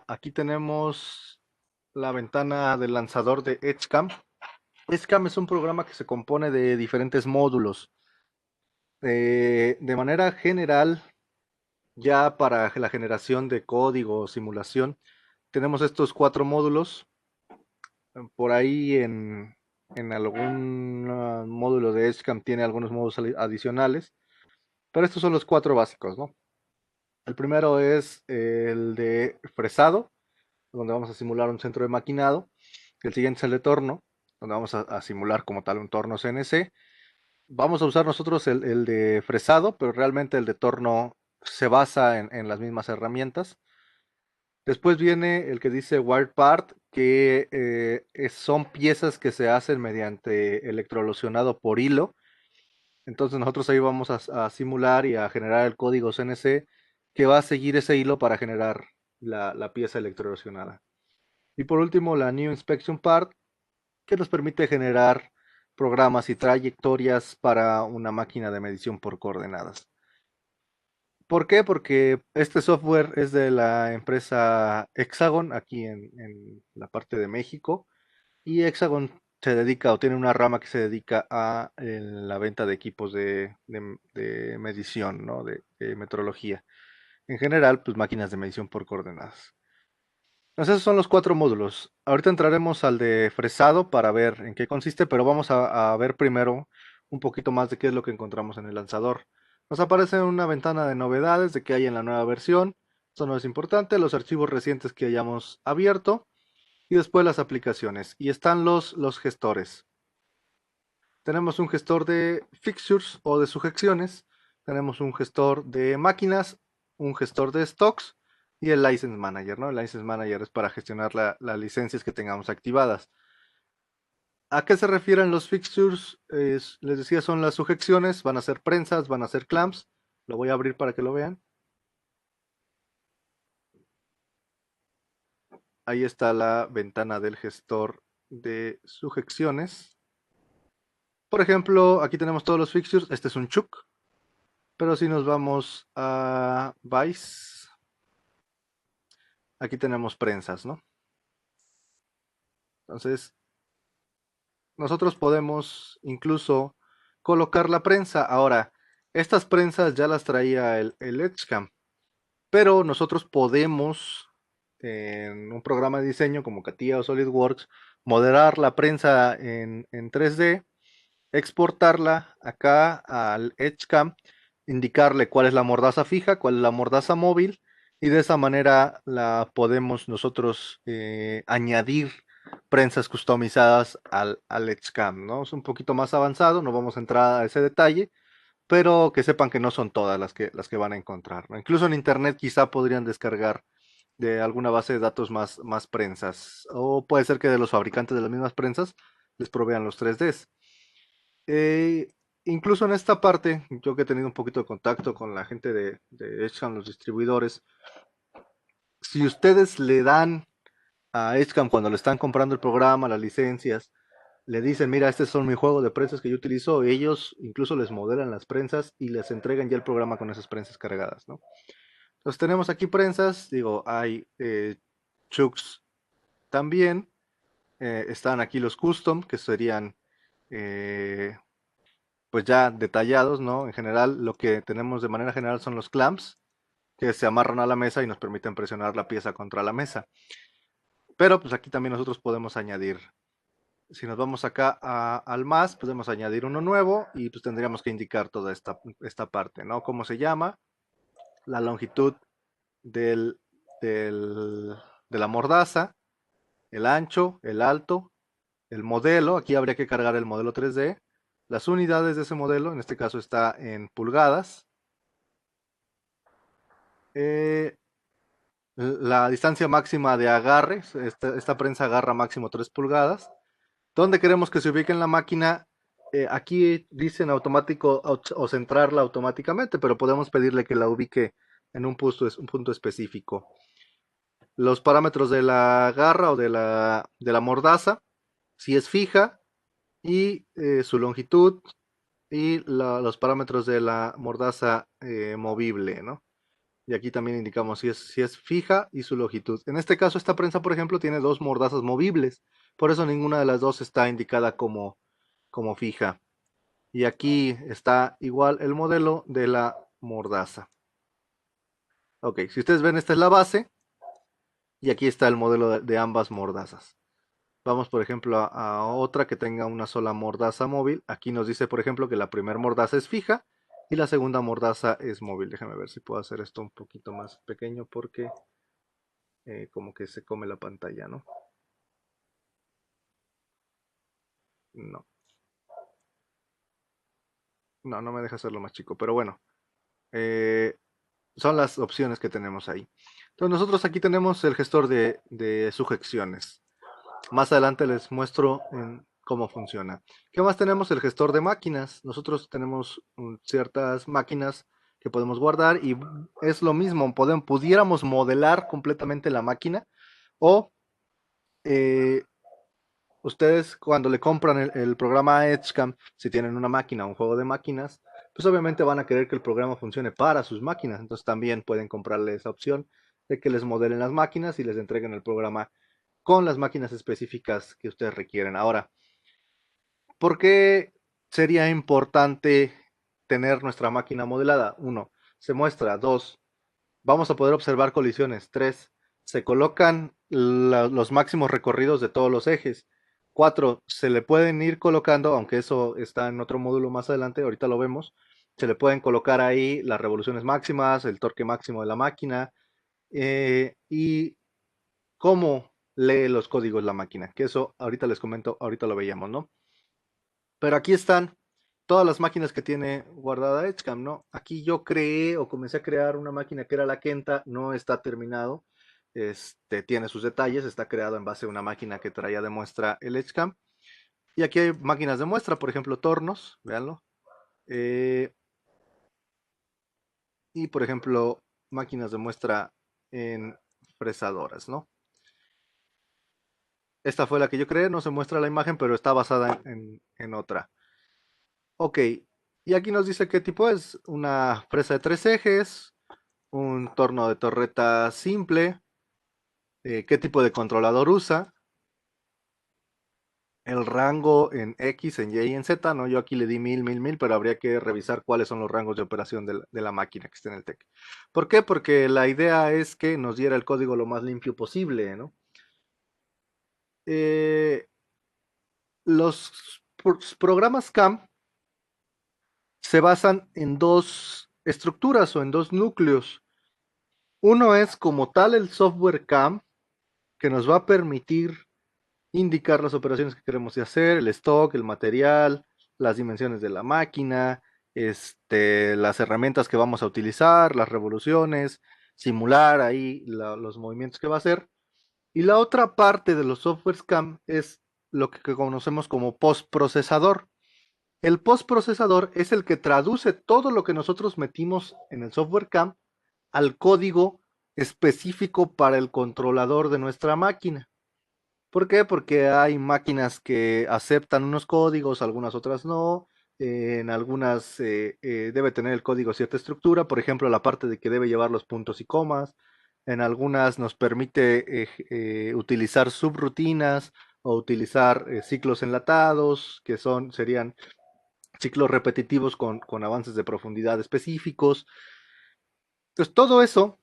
Aquí tenemos la ventana del lanzador de Edgecam. Edgecam es un programa que se compone de diferentes módulos. De manera general, ya para la generación de código o simulación, tenemos estos 4 módulos. Por ahí en algún módulo de Edgecam tiene algunos módulos adicionales, pero estos son los 4 básicos, ¿no? El primero es el de fresado, donde vamos a simular un centro de maquinado. El siguiente es el de torno, donde vamos a simular como tal un torno CNC. Vamos a usar nosotros el de fresado, pero realmente el de torno se basa en las mismas herramientas. Después viene el que dice wired part, que son piezas que se hacen mediante electrolucionado por hilo. Entonces nosotros ahí vamos a simular y a generar el código CNC que va a seguir ese hilo para generar la pieza electrolucionada. Y por último, la New Inspection Part, que nos permite generar programas y trayectorias para una máquina de medición por coordenadas. ¿Por qué? Porque este software es de la empresa Hexagon, aquí en la parte de México, y Hexagon se dedica o tiene una rama que se dedica a la venta de equipos de medición, ¿no? De metrología. En general, pues máquinas de medición por coordenadas. Entonces, esos son los 4 módulos. Ahorita entraremos al de fresado para ver en qué consiste, pero vamos a ver primero un poquito más de qué es lo que encontramos en el lanzador. Nos aparece una ventana de novedades de qué hay en la nueva versión. Eso no es importante, los archivos recientes que hayamos abierto y después las aplicaciones. Y están los gestores. Tenemos un gestor de fixtures o de sujeciones, tenemos un gestor de máquinas, un gestor de stocks y el License Manager, ¿no? El License Manager es para gestionar las licencias que tengamos activadas. ¿A qué se refieren los fixtures? Les decía, son las sujeciones, van a ser prensas, van a ser clamps. Lo voy a abrir para que lo vean. Ahí está la ventana del gestor de sujeciones. Por ejemplo, aquí tenemos todos los fixtures. Este es un chuck. Pero si nos vamos a Vice, aquí tenemos prensas, ¿no? Entonces, nosotros podemos incluso colocar la prensa. Ahora, estas prensas ya las traía el Edgecam, pero nosotros podemos, en un programa de diseño como CATIA o SolidWorks, modelar la prensa en 3D, exportarla acá al Edgecam, indicarle cuál es la mordaza fija, cuál es la mordaza móvil, y de esa manera la podemos nosotros añadir prensas customizadas al Edgecam, ¿no? Es un poquito más avanzado, no vamos a entrar a ese detalle, pero que sepan que no son todas las que van a encontrar, ¿no? Incluso en internet quizá podrían descargar de alguna base de datos más prensas, o puede ser que de los fabricantes de las mismas prensas les provean los 3Ds. Eh, Incluso en esta parte, yo que he tenido un poquito de contacto con la gente de Edgecam, los distribuidores, si ustedes le dan a Edgecam cuando le están comprando el programa, las licencias, le dicen, mira, este son mi juego de prensas que yo utilizo, ellos incluso les modelan las prensas y les entregan ya el programa con esas prensas cargadas, ¿no? Entonces tenemos aquí prensas, digo, hay chucks también, están aquí los custom, que serían eh, pues ya detallados, ¿no? En general, lo que tenemos de manera general son los clamps, que se amarran a la mesa y nos permiten presionar la pieza contra la mesa. Pero pues aquí también nosotros podemos añadir. Si nos vamos acá al más, podemos añadir uno nuevo y pues tendríamos que indicar toda esta parte, ¿no? Cómo se llama, la longitud del, del, de la mordaza, el ancho, el alto, el modelo, aquí habría que cargar el modelo 3D, las unidades de ese modelo, en este caso está en pulgadas, eh, la distancia máxima de agarre, esta prensa agarra máximo 3 pulgadas. ¿Dónde queremos que se ubique en la máquina? Aquí dicen automático o centrarla automáticamente, pero podemos pedirle que la ubique en un punto específico. Los parámetros de la garra o de la mordaza, si es fija, y su longitud, y los parámetros de la mordaza movible, ¿no? Y aquí también indicamos si es fija y su longitud. En este caso, esta prensa, por ejemplo, tiene dos mordazas movibles. Por eso ninguna de las dos está indicada como fija. Y aquí está igual el modelo de la mordaza. Ok, si ustedes ven, esta es la base. Y aquí está el modelo de ambas mordazas. Vamos, por ejemplo, a otra que tenga una sola mordaza móvil. Aquí nos dice, por ejemplo, que la primera mordaza es fija y la segunda mordaza es móvil. Déjame ver si puedo hacer esto un poquito más pequeño porque como que se come la pantalla, ¿no? No, no me deja hacerlo más chico, pero bueno, eh, son las opciones que tenemos ahí. Entonces nosotros aquí tenemos el gestor de sujeciones. Más adelante les muestro cómo funciona. ¿Qué más tenemos? El gestor de máquinas. Nosotros tenemos ciertas máquinas que podemos guardar y es lo mismo, pudiéramos modelar completamente la máquina o eh, ustedes cuando le compran el programa Edgecam, si tienen una máquina o un juego de máquinas, pues obviamente van a querer que el programa funcione para sus máquinas. Entonces también pueden comprarle esa opción de que les modelen las máquinas y les entreguen el programa con las máquinas específicas que ustedes requieren. Ahora, ¿por qué sería importante tener nuestra máquina modelada? Uno, se muestra. Dos, vamos a poder observar colisiones. Tres, se colocan los máximos recorridos de todos los ejes. Cuatro, se le pueden ir colocando, aunque eso está en otro módulo más adelante, ahorita lo vemos, se le pueden colocar ahí las revoluciones máximas, el torque máximo de la máquina y cómo lee los códigos la máquina, que eso ahorita les comento, ahorita lo veíamos, ¿no? Pero aquí están todas las máquinas que tiene guardada Edgecam, ¿no? Aquí yo creé o comencé a crear una máquina que era la Kenta, no está terminado, tiene sus detalles, está creado en base a una máquina que traía de muestra el Edgecam. Y aquí hay máquinas de muestra, por ejemplo, tornos, véanlo. Eh, y por ejemplo, máquinas de muestra en fresadoras, ¿no? Esta fue la que yo creé, no se muestra la imagen, pero está basada en otra. Ok, y aquí nos dice qué tipo es. Una fresa de tres ejes, un torno de torreta simple, qué tipo de controlador usa, el rango en X, en Y y en Z, ¿no? Yo aquí le di 1000, pero habría que revisar cuáles son los rangos de operación de la máquina que esté en el TEC. ¿Por qué? Porque la idea es que nos diera el código lo más limpio posible, ¿no? Eh, los programas CAM se basan en dos estructuras o en dos núcleos. Uno es como tal el software CAM, que nos va a permitir indicar las operaciones que queremos hacer, el stock, el material, las dimensiones de la máquina, las herramientas que vamos a utilizar, las revoluciones, simular ahí los movimientos que va a hacer. Y la otra parte de los softwares CAM es lo que conocemos como postprocesador. El postprocesador es el que traduce todo lo que nosotros metimos en el software CAM al código específico para el controlador de nuestra máquina. ¿Por qué? Porque hay máquinas que aceptan unos códigos, algunas otras no. En algunas debe tener el código cierta estructura, por ejemplo, la parte de que debe llevar los puntos y comas. En algunas nos permite utilizar subrutinas o utilizar ciclos enlatados, que serían ciclos repetitivos con avances de profundidad específicos. Entonces, todo eso,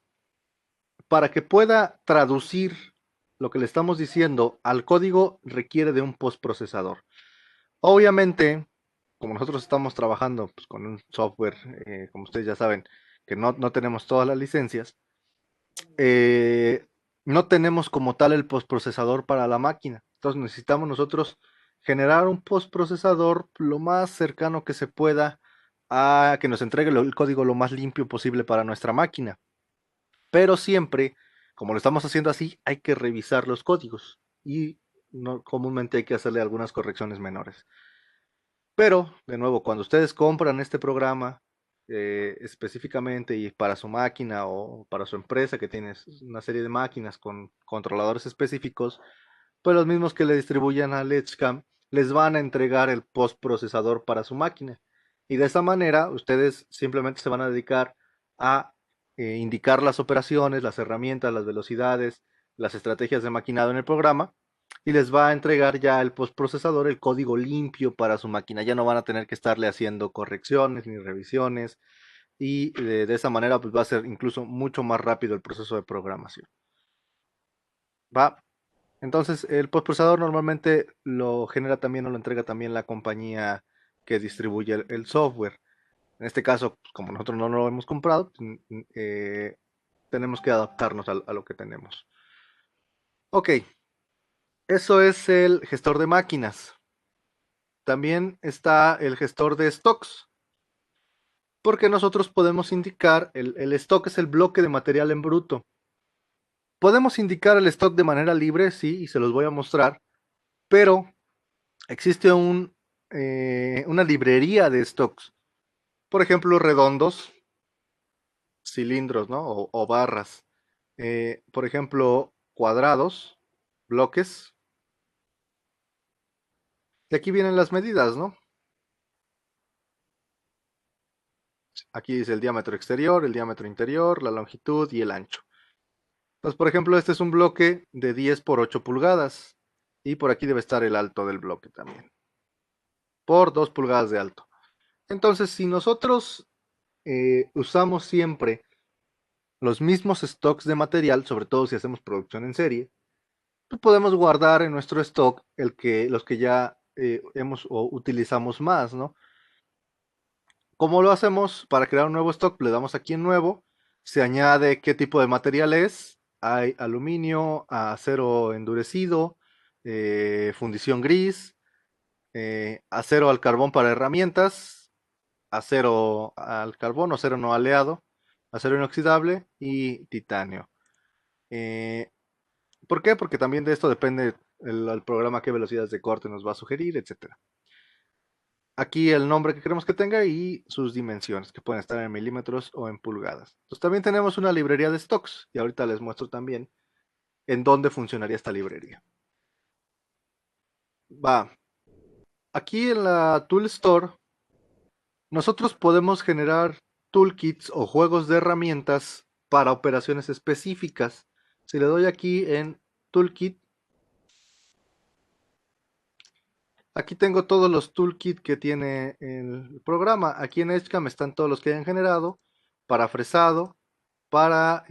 para que pueda traducir lo que le estamos diciendo al código, requiere de un postprocesador. Obviamente, como nosotros estamos trabajando pues, con un software, como ustedes ya saben, que no tenemos todas las licencias, eh, no tenemos como tal el postprocesador para la máquina. Entonces necesitamos nosotros generar un postprocesador lo más cercano que se pueda a que nos entregue el código lo más limpio posible para nuestra máquina. Pero siempre, como lo estamos haciendo así, hay que revisar los códigos y comúnmente hay que hacerle algunas correcciones menores. Pero, de nuevo, cuando ustedes compran este programa específicamente y para su máquina o para su empresa que tiene una serie de máquinas con controladores específicos, pues los mismos que le distribuyan a Edgecam les van a entregar el postprocesador para su máquina. Y de esa manera ustedes simplemente se van a dedicar a indicar las operaciones, las herramientas, las velocidades, las estrategias de maquinado en el programa y les va a entregar ya el postprocesador el código limpio para su máquina. Ya no van a tener que estarle haciendo correcciones ni revisiones y de esa manera pues va a ser incluso mucho más rápido el proceso de programación. Va. Entonces el postprocesador normalmente lo genera también o lo entrega también la compañía que distribuye el software. En este caso, pues, como nosotros no lo hemos comprado, tenemos que adaptarnos a lo que tenemos. Ok, eso es el gestor de máquinas. También está el gestor de stocks, porque nosotros podemos indicar, el stock es el bloque de material en bruto. Podemos indicar el stock de manera libre, sí, y se los voy a mostrar, pero existe una librería de stocks. Por ejemplo, redondos, cilindros, ¿no? O barras. Por ejemplo, cuadrados, bloques. Y aquí vienen las medidas, ¿no? Aquí dice el diámetro exterior, el diámetro interior, la longitud y el ancho. Entonces, por ejemplo, este es un bloque de 10 por 8 pulgadas. Y por aquí debe estar el alto del bloque también. Por 2 pulgadas de alto. Entonces, si nosotros usamos siempre los mismos stocks de material, sobre todo si hacemos producción en serie, pues podemos guardar en nuestro stock los que ya hemos o utilizamos más, ¿no? ¿Cómo lo hacemos? Para crear un nuevo stock, le damos aquí en nuevo, se añade qué tipo de material es, hay aluminio, acero endurecido, fundición gris, acero al carbón para herramientas, acero al carbón, acero no aleado, acero inoxidable y titanio. Eh, ¿Por qué? Porque también de esto depende el programa qué velocidades de corte nos va a sugerir, etcétera. Aquí el nombre que queremos que tenga y sus dimensiones, que pueden estar en milímetros o en pulgadas. Entonces también tenemos una librería de stocks y ahorita les muestro también en dónde funcionaría esta librería. Va, aquí en la Tool Store nosotros podemos generar toolkits o juegos de herramientas para operaciones específicas. Si le doy aquí en Toolkit, aquí tengo todos los toolkits que tiene el programa. Aquí en Edgecam están todos los que hayan generado para fresado, para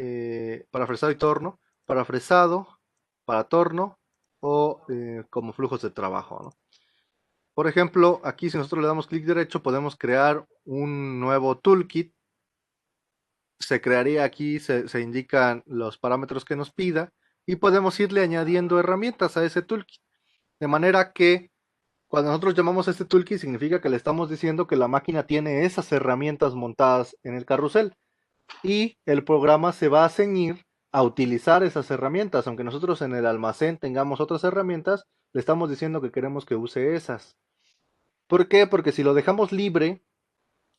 fresado y torno, para fresado, para torno o como flujos de trabajo, ¿no? Por ejemplo, aquí si nosotros le damos clic derecho podemos crear un nuevo toolkit. Se crearía aquí, se indican los parámetros que nos pida y podemos irle añadiendo herramientas a ese toolkit. De manera que cuando nosotros llamamos a este toolkit significa que le estamos diciendo que la máquina tiene esas herramientas montadas en el carrusel y el programa se va a ceñir a utilizar esas herramientas. Aunque nosotros en el almacén tengamos otras herramientas, le estamos diciendo que queremos que use esas. ¿Por qué? Porque si lo dejamos libre,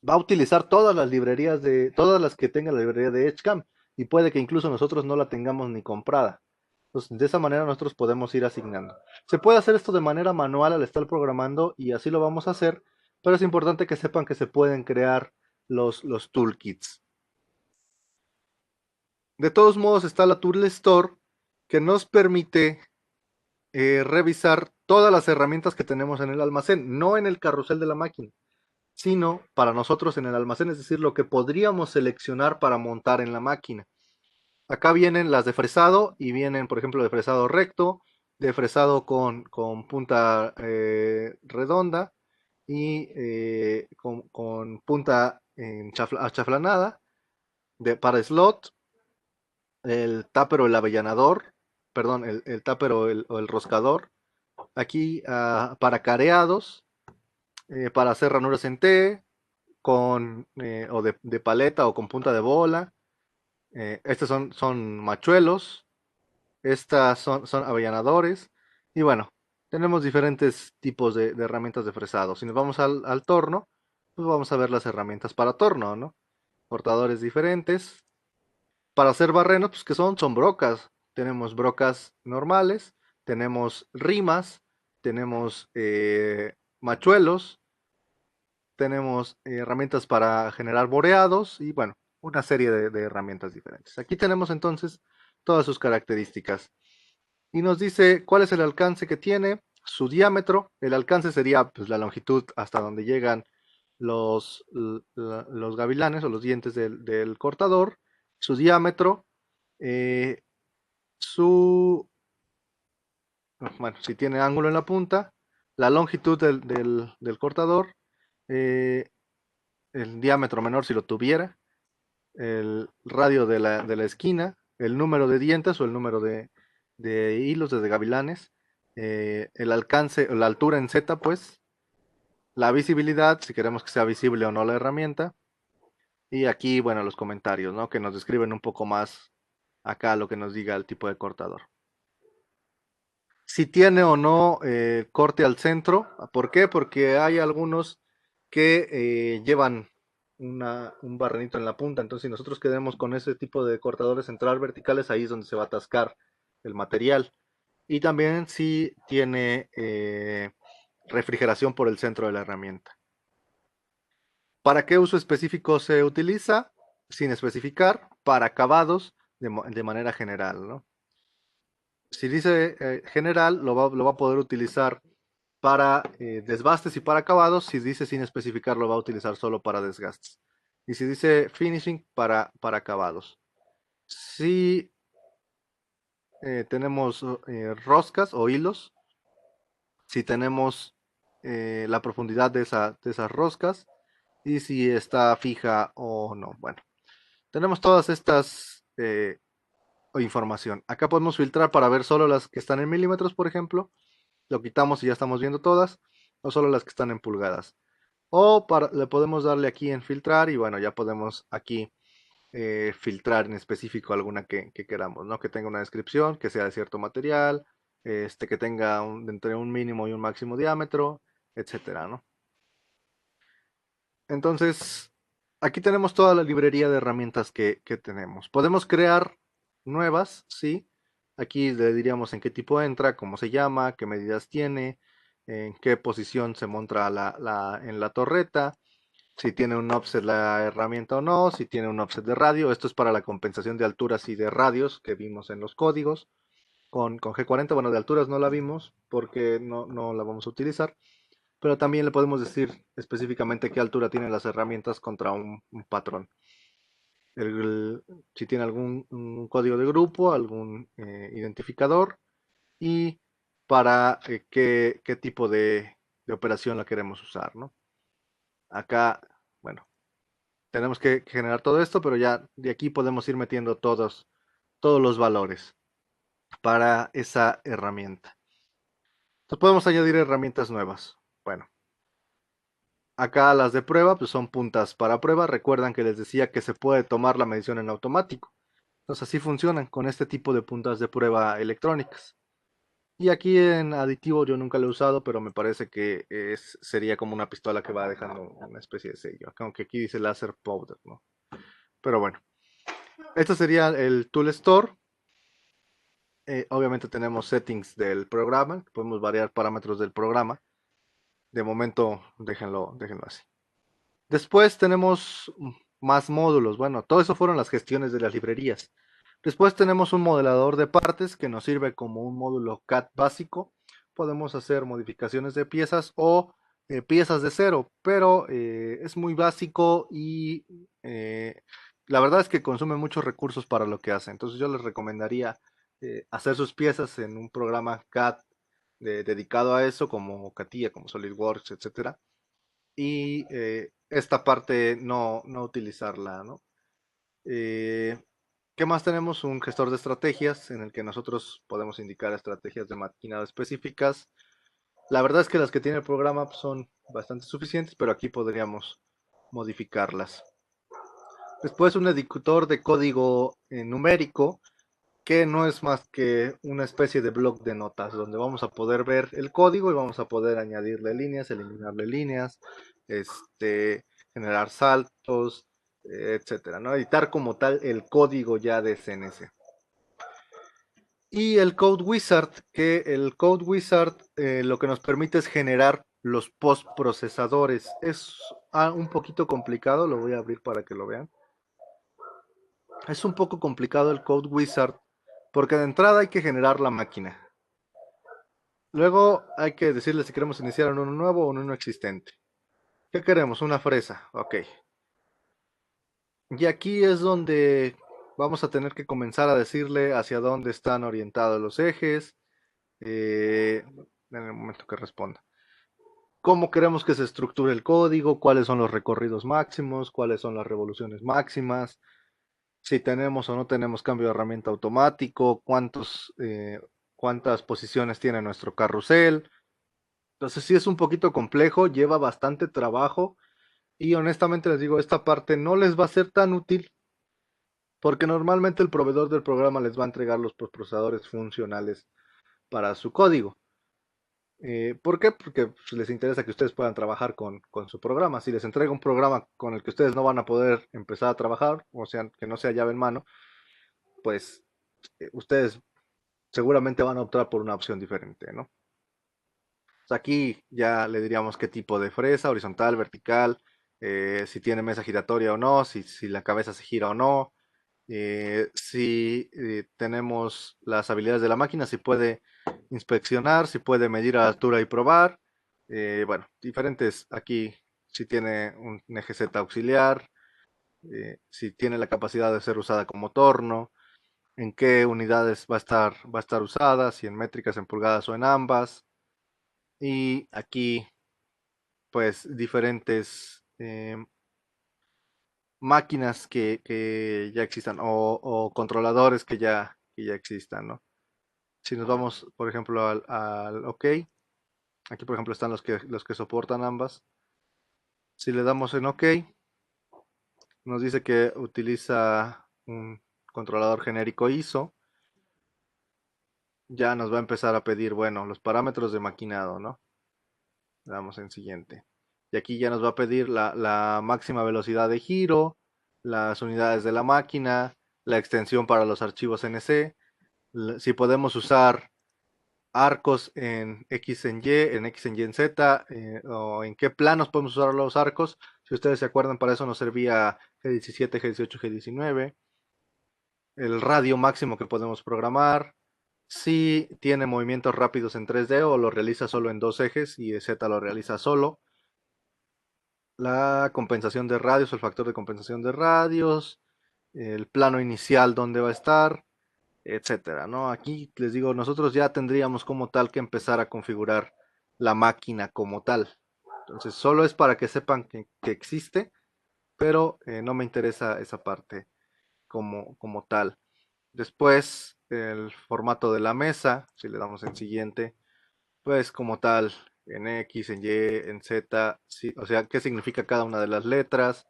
va a utilizar todas las librerías todas las que tenga la librería de Edgecam y puede que incluso nosotros no la tengamos ni comprada. Entonces, de esa manera nosotros podemos ir asignando. Se puede hacer esto de manera manual al estar programando y así lo vamos a hacer, pero es importante que sepan que se pueden crear los toolkits. De todos modos está la Tool Store que nos permite revisar todas las herramientas que tenemos en el almacén, no en el carrusel de la máquina, sino para nosotros en el almacén, es decir, lo que podríamos seleccionar para montar en la máquina. Acá vienen las de fresado y vienen, por ejemplo, de fresado recto, de fresado con punta redonda y con punta achaflanada, para slot, el tápero, el avellanador, perdón, el tápero o el roscador. Aquí para careados, para hacer ranuras en T, o de paleta o con punta de bola. Estos son machuelos, estas son avellanadores. Y bueno, tenemos diferentes tipos de herramientas de fresado. Si nos vamos al torno, pues vamos a ver las herramientas para torno, ¿no? Cortadores diferentes. Para hacer barrenos, pues que son brocas. Tenemos brocas normales, tenemos rimas, tenemos machuelos, tenemos herramientas para generar boreados y bueno, una serie de herramientas diferentes. Aquí tenemos entonces todas sus características y nos dice cuál es el alcance que tiene, su diámetro. El alcance sería pues, la longitud hasta donde llegan los gavilanes o los dientes del cortador, su diámetro, eh, su, bueno, si tiene ángulo en la punta, la longitud del cortador, eh, el diámetro menor si lo tuviera, el radio de la esquina, el número de dientes o el número de hilos de gavilanes, el alcance, la altura en Z, pues, la visibilidad, si queremos que sea visible o no la herramienta, y aquí, bueno, los comentarios, ¿no? Que nos describen un poco más acá lo que nos diga el tipo de cortador. Si tiene o no corte al centro, ¿por qué? Porque hay algunos que llevan un barrenito en la punta, entonces si nosotros queremos con ese tipo de cortadores central verticales, ahí es donde se va a atascar el material. Y también si tiene refrigeración por el centro de la herramienta. ¿Para qué uso específico se utiliza? Sin especificar, para acabados de manera general, ¿no? Si dice general, lo va a poder utilizar para desbastes y para acabados. Si dice sin especificar, lo va a utilizar solo para desgastes. Y si dice finishing, para acabados. Si tenemos roscas o hilos, si tenemos la profundidad de esas roscas y si está fija o no. Bueno, tenemos todas estas información. Acá podemos filtrar para ver solo las que están en milímetros, por ejemplo. Lo quitamos y ya estamos viendo todas, o solo las que están en pulgadas. O le podemos darle aquí en filtrar y bueno, ya podemos aquí filtrar en específico alguna que queramos, ¿no? Que tenga una descripción, que sea de cierto material, que tenga entre un mínimo y un máximo diámetro, etcétera, ¿no? Entonces, aquí tenemos toda la librería de herramientas que tenemos. Podemos crear nuevas, ¿sí? Aquí le diríamos en qué tipo entra, cómo se llama, qué medidas tiene, en qué posición se monta en la torreta, si tiene un offset la herramienta o no, si tiene un offset de radio. Esto es para la compensación de alturas y de radios que vimos en los códigos. Con G40, bueno, de alturas no la vimos porque no la vamos a utilizar, pero también le podemos decir específicamente qué altura tienen las herramientas contra un patrón. Si tiene algún un código de grupo, algún identificador y para qué tipo de operación la queremos usar, ¿no? Acá, bueno, tenemos que generar todo esto, pero ya de aquí podemos ir metiendo todos los valores para esa herramienta. Entonces podemos añadir herramientas nuevas. Bueno, acá las de prueba pues son puntas para prueba. Recuerdan que les decía que se puede tomar la medición en automático. Entonces así funcionan con este tipo de puntas de prueba electrónicas. Y aquí en aditivo yo nunca lo he usado, pero me parece que sería como una pistola que va dejando una especie de sello. Aunque aquí dice laser powder, ¿no? Pero bueno, esto sería el Tool Store. Obviamente tenemos settings del programa, podemos variar parámetros del programa. De momento déjenlo así. Después tenemos más módulos. Bueno, todo eso fueron las gestiones de las librerías. Después tenemos un modelador de partes que nos sirve como un módulo CAD básico. Podemos hacer modificaciones de piezas o piezas de cero, pero es muy básico y la verdad es que consume muchos recursos para lo que hace. Entonces yo les recomendaría hacer sus piezas en un programa CAD dedicado a eso, como CATIA, como SolidWorks, etcétera, y esta parte no utilizarla, ¿no? Eh, ¿Qué más tenemos? Un gestor de estrategias en el que nosotros podemos indicar estrategias de maquinado específicas. La verdad es que las que tiene el programa pues, son bastante suficientes, pero aquí podríamos modificarlas. Después un editor de código numérico que no es más que una especie de bloc de notas donde vamos a poder ver el código y vamos a poder añadirle líneas, eliminarle líneas, generar saltos, etcétera, ¿no? Editar como tal el código ya de CNC. Y el Code Wizard, que el Code Wizard lo que nos permite es generar los postprocesadores. Es un poquito complicado, lo voy a abrir para que lo vean. Es un poco complicado el Code Wizard porque de entrada hay que generar la máquina. Luego hay que decirle si queremos iniciar en uno nuevo o en uno existente. ¿Qué queremos? Una fresa. Ok. Y aquí es donde vamos a tener que comenzar a decirle hacia dónde están orientados los ejes. En el momento que responda. ¿Cómo queremos que se estructure el código? ¿Cuáles son los recorridos máximos? ¿Cuáles son las revoluciones máximas? Si tenemos o no tenemos cambio de herramienta automático, cuántas posiciones tiene nuestro carrusel. Entonces sí es un poquito complejo, lleva bastante trabajo y honestamente les digo, esta parte no les va a ser tan útil porque normalmente el proveedor del programa les va a entregar los procesadores funcionales para su código. ¿Por qué? Porque pues, les interesa que ustedes puedan trabajar con su programa. Si les entrega un programa con el que ustedes no van a poder empezar a trabajar, o sea, que no sea llave en mano, pues ustedes seguramente van a optar por una opción diferente, ¿no? Pues aquí ya le diríamos qué tipo de fresa, horizontal, vertical, si tiene mesa giratoria o no, si la cabeza se gira o no, si tenemos las habilidades de la máquina, si puede inspeccionar, si puede medir a altura y probar. Bueno, diferentes aquí, si tiene un eje Z auxiliar, si tiene la capacidad de ser usada como torno, en qué unidades va a estar usada, si en métricas, en pulgadas o en ambas. Y aquí, pues, diferentes máquinas que ya existan o controladores que ya existan, ¿no? Si nos vamos, por ejemplo, al OK, aquí, por ejemplo, están los que soportan ambas. Si le damos en OK, nos dice que utiliza un controlador genérico ISO. Ya nos va a empezar a pedir, bueno, los parámetros de maquinado, ¿no? Le damos en siguiente. Y aquí ya nos va a pedir la máxima velocidad de giro, las unidades de la máquina, la extensión para los archivos NC, si podemos usar arcos en X en X en Y en Z, o en qué planos podemos usar los arcos. Si ustedes se acuerdan, para eso nos servía G17, G18, G19. El radio máximo que podemos programar. Si tiene movimientos rápidos en 3D o lo realiza solo en dos ejes y Z lo realiza solo. La compensación de radios, el factor de compensación de radios, el plano inicial donde va a estar, etcétera, ¿no? Aquí les digo, nosotros ya tendríamos como tal que empezar a configurar la máquina como tal. Entonces, solo es para que sepan que existe, pero no me interesa esa parte como tal. Después, el formato de la mesa, si le damos en siguiente, pues como tal, en X, en Y, en Z, sí, o sea, qué significa cada una de las letras.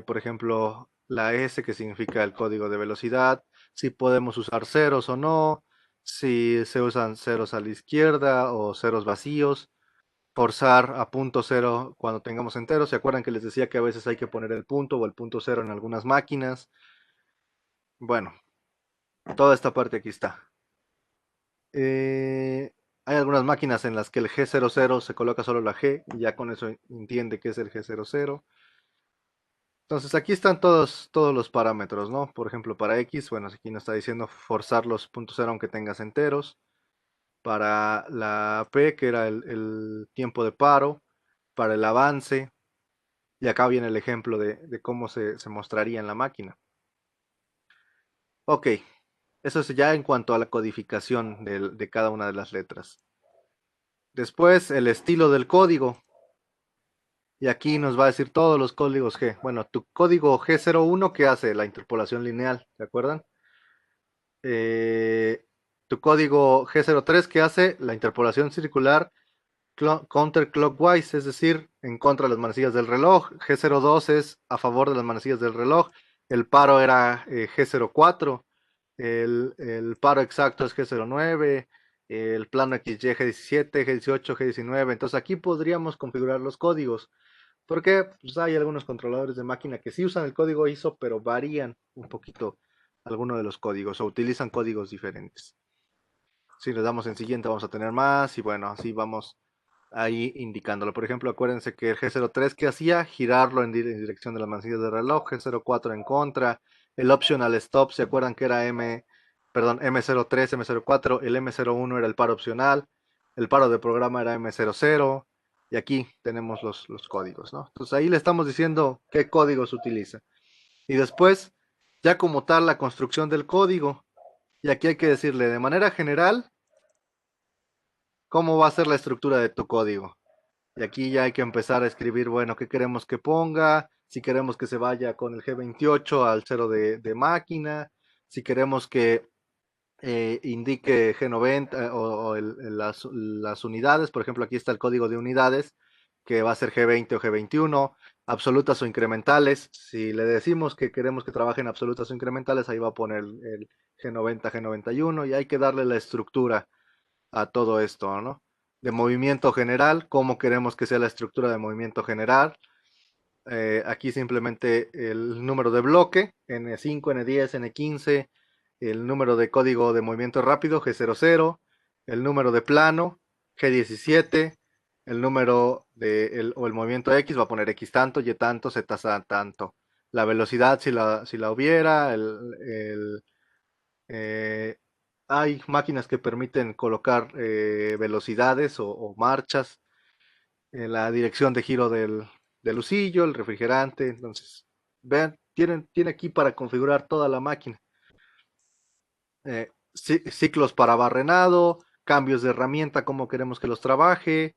Por ejemplo, la S que significa el código de velocidad, si podemos usar ceros o no, si se usan ceros a la izquierda o ceros vacíos, forzar a punto cero cuando tengamos enteros. ¿Se acuerdan que les decía que a veces hay que poner el punto o el punto cero en algunas máquinas? Bueno, toda esta parte aquí está. Hay algunas máquinas en las que el G00 se coloca solo la G y ya con eso entiende que es el G00. Entonces aquí están todos los parámetros, ¿no? Por ejemplo, para X, bueno, aquí nos está diciendo forzar los puntos cero aunque tengas enteros. Para la P, que era el tiempo de paro. Para el avance. Y acá viene el ejemplo de cómo se mostraría en la máquina. Ok, eso es ya en cuanto a la codificación de cada una de las letras. Después, el estilo del código. Y aquí nos va a decir todos los códigos G. Bueno, tu código G01 que hace la interpolación lineal, ¿se acuerdan? eh, Tu código G03 que hace la interpolación circular counterclockwise, es decir, en contra de las manecillas del reloj. G02 es a favor de las manecillas del reloj. El paro era G04. El paro exacto es G09. El plano XY G17, G18, G19. Entonces aquí podríamos configurar los códigos. Porque pues, hay algunos controladores de máquina que sí usan el código ISO, pero varían un poquito algunos de los códigos o utilizan códigos diferentes. Si le damos en siguiente vamos a tener más y bueno, así vamos ahí indicándolo. Por ejemplo, acuérdense que el G03 que hacía, girarlo en dirección de las manecillas del reloj, G04 en contra, el optional stop, ¿se acuerdan que era M03, M04? El M01 era el paro opcional, el paro de programa era M00, y aquí tenemos los códigos, ¿no? Entonces ahí le estamos diciendo qué códigos utiliza. Y después, ya como tal, la construcción del código. Y aquí hay que decirle de manera general cómo va a ser la estructura de tu código. Y aquí ya hay que empezar a escribir, bueno, qué queremos que ponga, si queremos que se vaya con el G28 al 0 de máquina, si queremos que indique G90 las unidades, por ejemplo, aquí está el código de unidades, que va a ser G20 o G21, absolutas o incrementales. Si le decimos que queremos que trabajen absolutas o incrementales, ahí va a poner el G90, G91 y hay que darle la estructura a todo esto, ¿no? De movimiento general, cómo queremos que sea la estructura de movimiento general. Aquí simplemente el número de bloque, N5, N10, N15, el número de código de movimiento rápido, G00, el número de plano, G17, el número o el movimiento X, va a poner X tanto, Y tanto, Z tanto. La velocidad, si la hubiera, eh, hay máquinas que permiten colocar velocidades o marchas en la dirección de giro del lucillo, el refrigerante. Entonces, vean, tiene aquí para configurar toda la máquina. Ciclos para barrenado, cambios de herramienta, cómo queremos que los trabaje,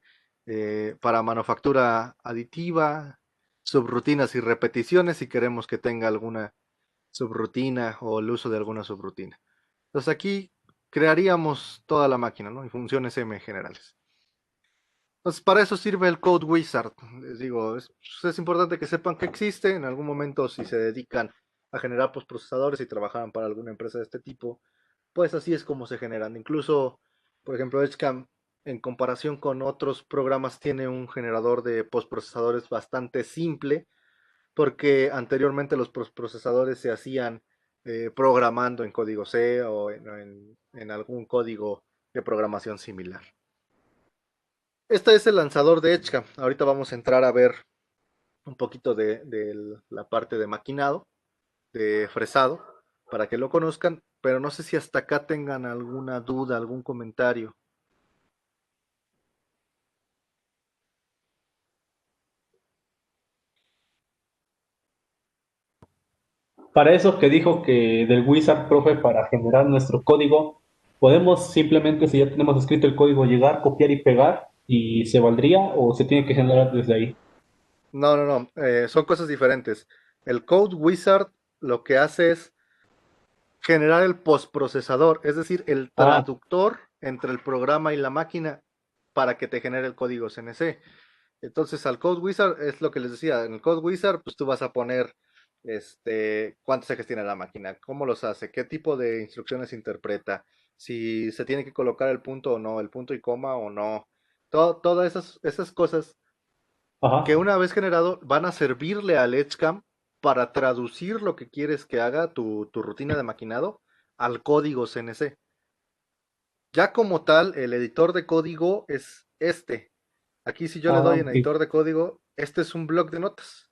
para manufactura aditiva, subrutinas y repeticiones, si queremos que tenga alguna subrutina o el uso de alguna subrutina. Entonces aquí crearíamos toda la máquina, ¿no? Y funciones M generales. Entonces para eso sirve el Code Wizard. Les digo, es importante que sepan que existe. En algún momento si se dedican a generar postprocesadores y trabajaran para alguna empresa de este tipo, pues así es como se generan. Incluso, por ejemplo, Edgecam, en comparación con otros programas, tiene un generador de postprocesadores bastante simple, porque anteriormente los procesadores se hacían programando en código C o en algún código de programación similar. Este es el lanzador de Edgecam. Ahorita vamos a entrar a ver un poquito de la parte de maquinado, de fresado, para que lo conozcan, pero no sé si hasta acá tengan alguna duda, algún comentario. Para eso que dijo que del Wizard, profe, para generar nuestro código, podemos simplemente, si ya tenemos escrito el código, llegar, copiar y pegar y se valdría o se tiene que generar desde ahí. No, no, no, son cosas diferentes. El Code Wizard lo que hace es generar el postprocesador, es decir, el Ah, traductor entre el programa y la máquina para que te genere el código CNC. Entonces, al Code Wizard es lo que les decía, en el Code Wizard, pues tú vas a poner cuánto se gestiona la máquina, cómo los hace, qué tipo de instrucciones interpreta, si se tiene que colocar el punto o no, el punto y coma o no. Todas esas cosas que ajá. una vez generado van a servirle al Edgecam para traducir lo que quieres que haga tu rutina de maquinado al código CNC. Ya como tal, el editor de código es este. Aquí si yo le Ah, doy en ok. editor de código, este es un bloc de notas.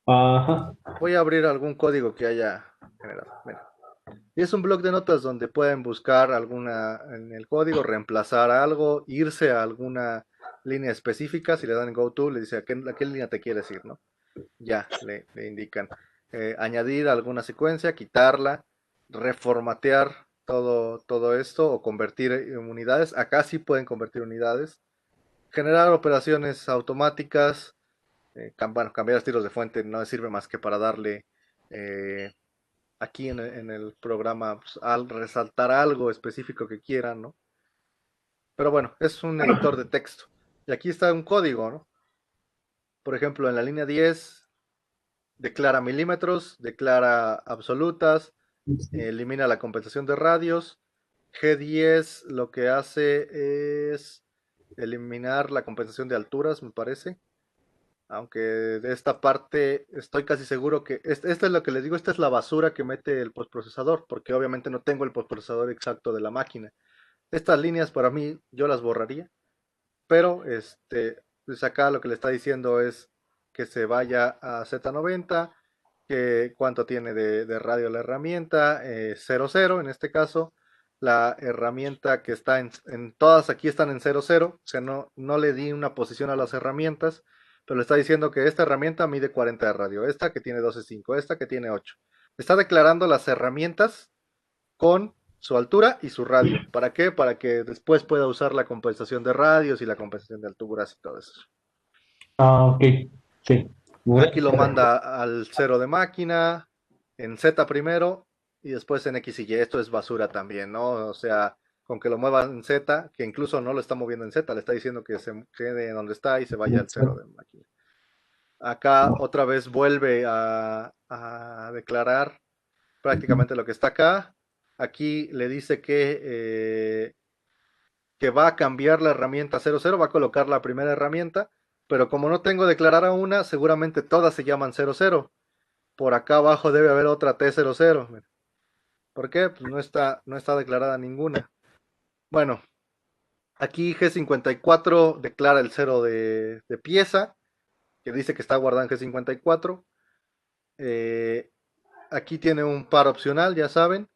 Ajá. Voy a abrir algún código que haya generado. Mira. Y es un bloc de notas donde pueden buscar alguna en el código, reemplazar algo, irse a alguna línea específica. Si le dan Go To, le dice a qué línea te quieres ir, ¿no? Ya le indican. Añadir alguna secuencia, quitarla, reformatear todo esto o convertir en unidades. Acá sí pueden convertir unidades. Generar operaciones automáticas. Bueno, cambiar estilos de fuente no sirve más que para darle eh, aquí en el programa pues, al resaltar algo específico que quieran, ¿no? Pero bueno, es un editor de texto. Y aquí está un código, ¿no? Por ejemplo, en la línea 10 declara milímetros, declara absolutas, elimina la compensación de radios. G10 lo que hace es eliminar la compensación de alturas, me parece. Aunque de esta parte estoy casi seguro que esta es lo que les digo, esta es la basura que mete el postprocesador, porque obviamente no tengo el postprocesador exacto de la máquina. Estas líneas para mí yo las borraría, pero pues acá lo que le está diciendo es que se vaya a Z90, cuánto tiene de radio la herramienta, 00 en este caso. La herramienta que está en todas aquí están en 00, o sea, no le di una posición a las herramientas, pero le está diciendo que esta herramienta mide 40 de radio, esta que tiene 12.5, esta que tiene 8. Está declarando las herramientas con su altura y su radio. ¿Para qué? Para que después pueda usar la compensación de radios y la compensación de alturas y todo eso. Ah, ok. Sí. Aquí lo manda al 0 de máquina, en Z primero y después en X y Y. Esto es basura también, ¿no? O sea, con que lo mueva en Z, que incluso no lo está moviendo en Z, le está diciendo que se quede donde está y se vaya al 0 de máquina. Acá otra vez vuelve a declarar prácticamente lo que está acá. Aquí le dice que va a cambiar la herramienta 00, va a colocar la primera herramienta, pero como no tengo declarada una, seguramente todas se llaman 00. Por acá abajo debe haber otra T00. ¿Por qué? Pues no está declarada ninguna. Bueno, aquí G54 declara el 0 de pieza, que dice que está guardado en G54. Aquí tiene un par opcional, ya saben.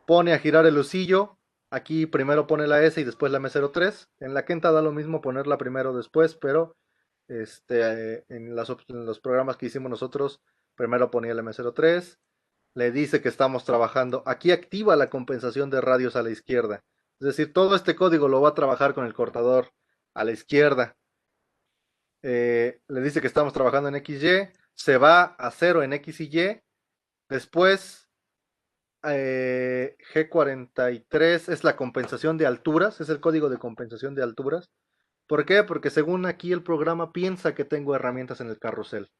Pone a girar el husillo. Aquí primero pone la S y después la M03. En la Kenta da lo mismo ponerla primero o después, pero en los programas que hicimos nosotros, primero ponía el M03. Le dice que estamos trabajando. Aquí activa la compensación de radios a la izquierda. Es decir, todo este código lo va a trabajar con el cortador a la izquierda. Le dice que estamos trabajando en XY. Se va a 0 en X y Y. Después G43 es la compensación de alturas, es el código de compensación de alturas. ¿Por qué? Porque según aquí el programa piensa que tengo herramientas en el carrusel.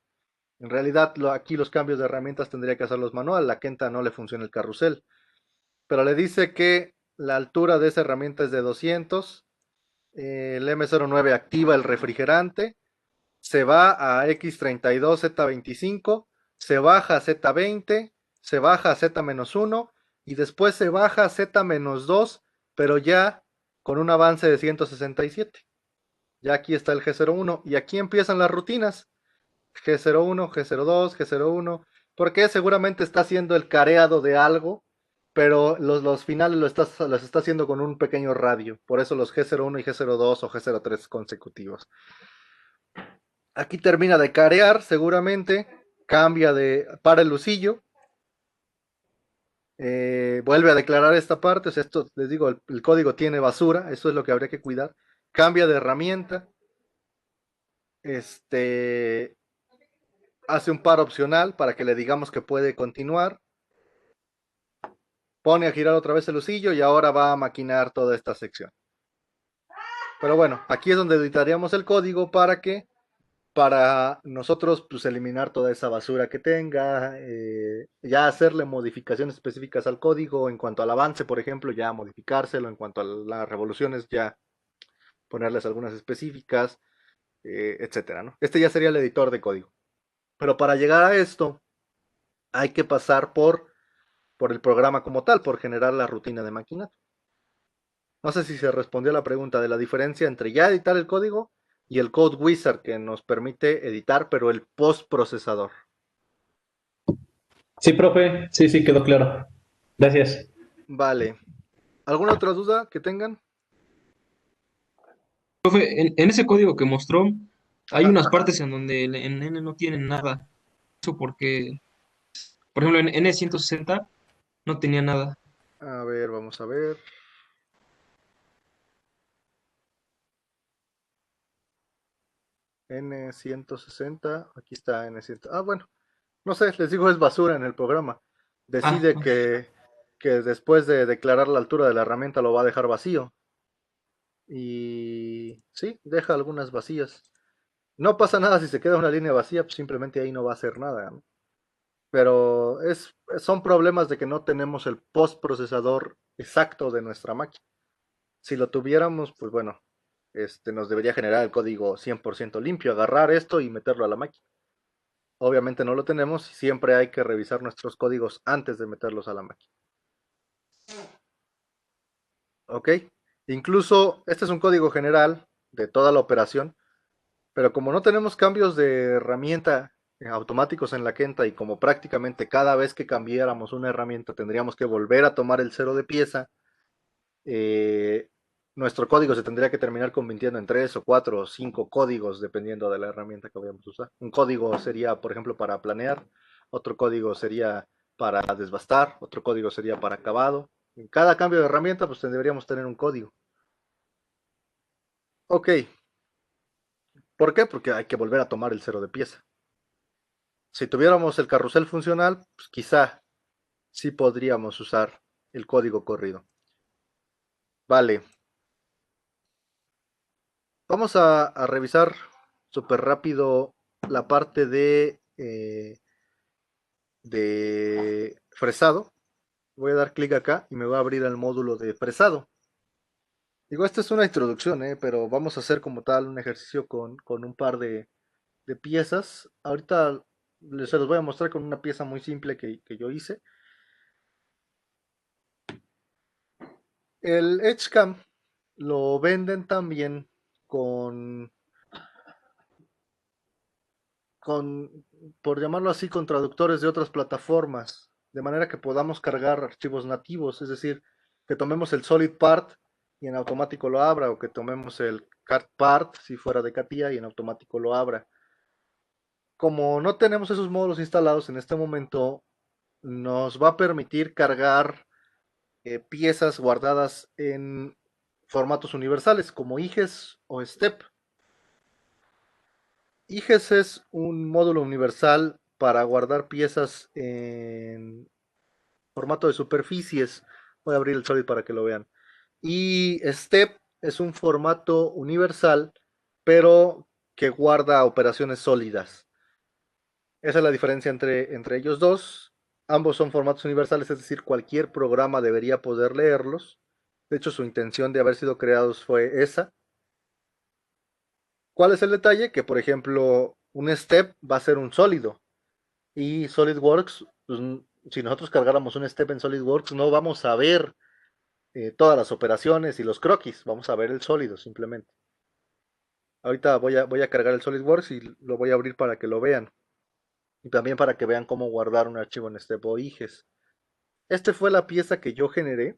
En realidad aquí los cambios de herramientas tendría que hacerlos manual, la Kenta no le funciona el carrusel. Pero le dice que la altura de esa herramienta es de 200, el M09 activa el refrigerante, se va a X32 Z25, se baja a Z20, se baja a Z-1 y después se baja a Z-2, pero ya con un avance de 167. Ya aquí está el G01 y aquí empiezan las rutinas. G01, G02, G01, porque seguramente está haciendo el careado de algo, pero los finales los está haciendo con un pequeño radio, por eso los G01 y G02 o G03 consecutivos. Aquí termina de carear, seguramente, para el lucillo, vuelve a declarar esta parte, o sea, esto les digo, el código tiene basura, eso es lo que habría que cuidar, cambia de herramienta, hace un par opcional para que le digamos que puede continuar, pone a girar otra vez el lucillo y ahora va a maquinar toda esta sección. Pero bueno, aquí es donde editaríamos el código para nosotros pues eliminar toda esa basura que tenga, ya hacerle modificaciones específicas al código en cuanto al avance, por ejemplo, ya modificárselo, en cuanto a las revoluciones, ya ponerles algunas específicas, etcétera, ¿no? Este ya sería el editor de código. Pero para llegar a esto, hay que pasar por el programa como tal, por generar la rutina de maquinato. No sé si se respondió a la pregunta de la diferencia entre ya editar el código y el Code Wizard que nos permite editar, pero el postprocesador. Sí, profe. Sí, sí, quedó claro. Gracias. Vale. ¿Alguna otra duda que tengan? Profe, en ese código que mostró, hay Ajá. unas partes en donde en N no tienen nada. Eso porque, por ejemplo, en N160 no tenía nada. A ver, vamos a ver. N160. Aquí está N100. Ah, bueno. No sé, les digo, es basura en el programa. Ah, Decide que después de declarar la altura de la herramienta lo va a dejar vacío. Y sí, deja algunas vacías. No pasa nada si se queda una línea vacía, pues simplemente ahí no va a hacer nada, ¿no? Pero son problemas de que no tenemos el postprocesador exacto de nuestra máquina. Si lo tuviéramos, pues bueno, nos debería generar el código 100% limpio, agarrar esto y meterlo a la máquina. Obviamente no lo tenemos y siempre hay que revisar nuestros códigos antes de meterlos a la máquina. ¿Ok? Incluso este es un código general de toda la operación, pero como no tenemos cambios de herramienta automáticos en la Kenta, y como prácticamente cada vez que cambiáramos una herramienta tendríamos que volver a tomar el cero de pieza, eh, nuestro código se tendría que terminar convirtiendo en 3 o 4 o 5 códigos dependiendo de la herramienta que vayamos a usar. Un código sería, por ejemplo, para planear, otro código sería para desbastar, otro código sería para acabado. En cada cambio de herramienta, pues deberíamos tener un código. Ok, ¿por qué? Porque hay que volver a tomar el cero de pieza. Si tuviéramos el carrusel funcional, pues quizá sí podríamos usar el código corrido. Vale, vamos a revisar súper rápido la parte de fresado. Voy a dar clic acá y me va a abrir el módulo de fresado. Digo, esta es una introducción, pero vamos a hacer como tal un ejercicio con un par de piezas. Ahorita se los voy a mostrar con una pieza muy simple que yo hice. El Edgecam lo venden también con, con, por llamarlo así, con traductores de otras plataformas, de manera que podamos cargar archivos nativos, es decir, que tomemos el solid part y en automático lo abra, o que tomemos el card part si fuera de CATIA y en automático lo abra. Como no tenemos esos módulos instalados en este momento, nos va a permitir cargar piezas guardadas en formatos universales como IGES o STEP. IGES es un módulo universal para guardar piezas en formato de superficies. Voy a abrir el Solid para que lo vean. Y STEP es un formato universal, pero que guarda operaciones sólidas. Esa es la diferencia entre ellos dos. Ambos son formatos universales, es decir, cualquier programa debería poder leerlos. De hecho, su intención de haber sido creados fue esa. ¿Cuál es el detalle? Que, por ejemplo, un step va a ser un sólido. Y SolidWorks, pues, si nosotros cargáramos un step en SolidWorks, no vamos a ver todas las operaciones y los croquis. Vamos a ver el sólido simplemente. Ahorita voy a cargar el SolidWorks y lo voy a abrir para que lo vean. Y también para que vean cómo guardar un archivo en step o IGES. Esta fue la pieza que yo generé.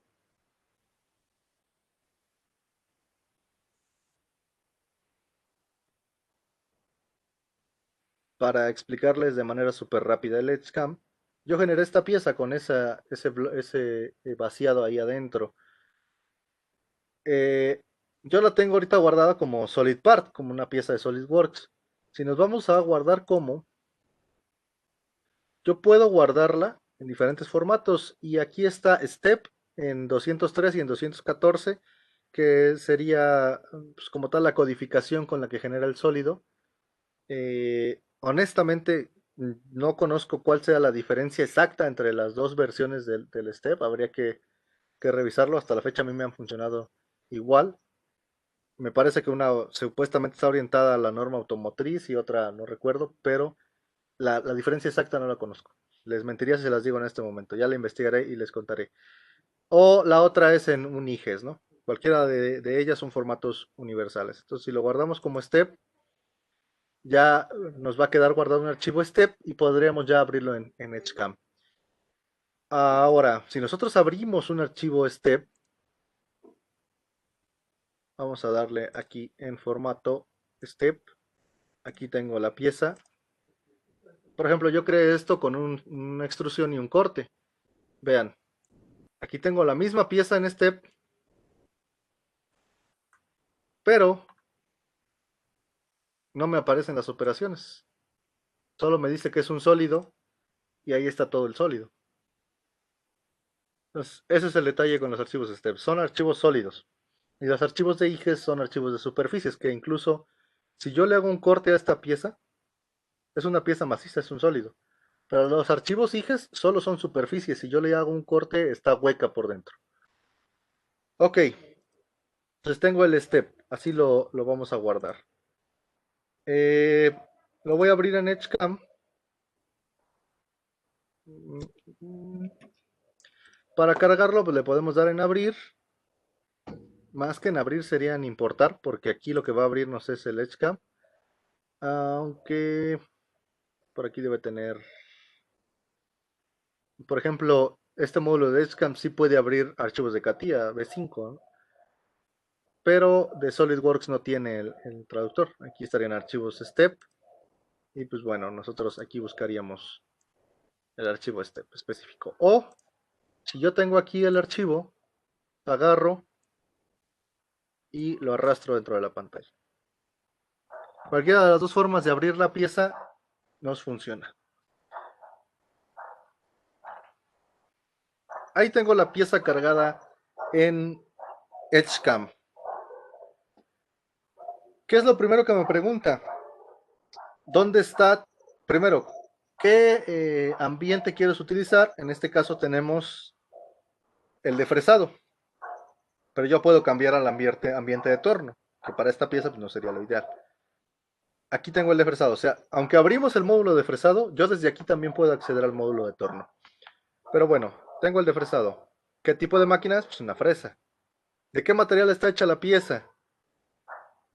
Para explicarles de manera súper rápida el Edgecam. Yo generé esta pieza con ese vaciado ahí adentro. Eh, yo la tengo ahorita guardada como solid part, como una pieza de SolidWorks. Si nos vamos a guardar como, yo puedo guardarla en diferentes formatos, y aquí está Step en 203 y en 214, que sería pues, como tal la codificación con la que genera el sólido. Honestamente, no conozco cuál sea la diferencia exacta entre las dos versiones del Step. Habría que revisarlo. Hasta la fecha a mí me han funcionado igual. Me parece que una supuestamente está orientada a la norma automotriz y otra no recuerdo, pero la diferencia exacta no la conozco. Les mentiría si se las digo en este momento. Ya la investigaré y les contaré. O la otra es en un IGES, ¿no? Cualquiera de ellas son formatos universales. Entonces, si lo guardamos como step, ya nos va a quedar guardado un archivo step y podríamos ya abrirlo en Edgecam. Ahora, si nosotros abrimos un archivo step, vamos a darle aquí en formato step. Aquí tengo la pieza. Por ejemplo, yo creé esto con una extrusión y un corte. Vean, aquí tengo la misma pieza en step, pero no me aparecen las operaciones. Solo me dice que es un sólido y ahí está todo el sólido. Entonces, ese es el detalle con los archivos step. Son archivos sólidos. Y los archivos de IGES son archivos de superficies, que incluso si yo le hago un corte a esta pieza, es una pieza maciza, es un sólido. Pero los archivos IGES solo son superficies. Si yo le hago un corte, está hueca por dentro. Ok, entonces tengo el step. Así lo vamos a guardar. Eh, lo voy a abrir en Edgecam. Para cargarlo, pues le podemos dar en abrir. Más que en abrir sería en importar, porque aquí lo que va a abrirnos es el Edgecam. Aunque Por aquí debe tener, por ejemplo, este módulo de Edgecamp sí puede abrir archivos de CATIA V5, ¿no? Pero de SolidWorks no tiene el traductor. Aquí estarían archivos step y pues bueno, nosotros aquí buscaríamos el archivo step específico. O si yo tengo aquí el archivo, agarro y lo arrastro dentro de la pantalla. Cualquiera de las dos formas de abrir la pieza nos funciona. Ahí tengo la pieza cargada en Edgecamp. ¿Qué es lo primero que me pregunta? ¿Dónde está? Primero, ¿qué ambiente quieres utilizar? En este caso tenemos el de fresado, pero yo puedo cambiar al ambiente de torno, que para esta pieza pues, no sería lo ideal. Aquí tengo el de fresado, o sea, aunque abrimos el módulo de fresado, yo desde aquí también puedo acceder al módulo de torno. Pero bueno, tengo el de fresado. ¿Qué tipo de máquina es? Pues una fresa. ¿De qué material está hecha la pieza?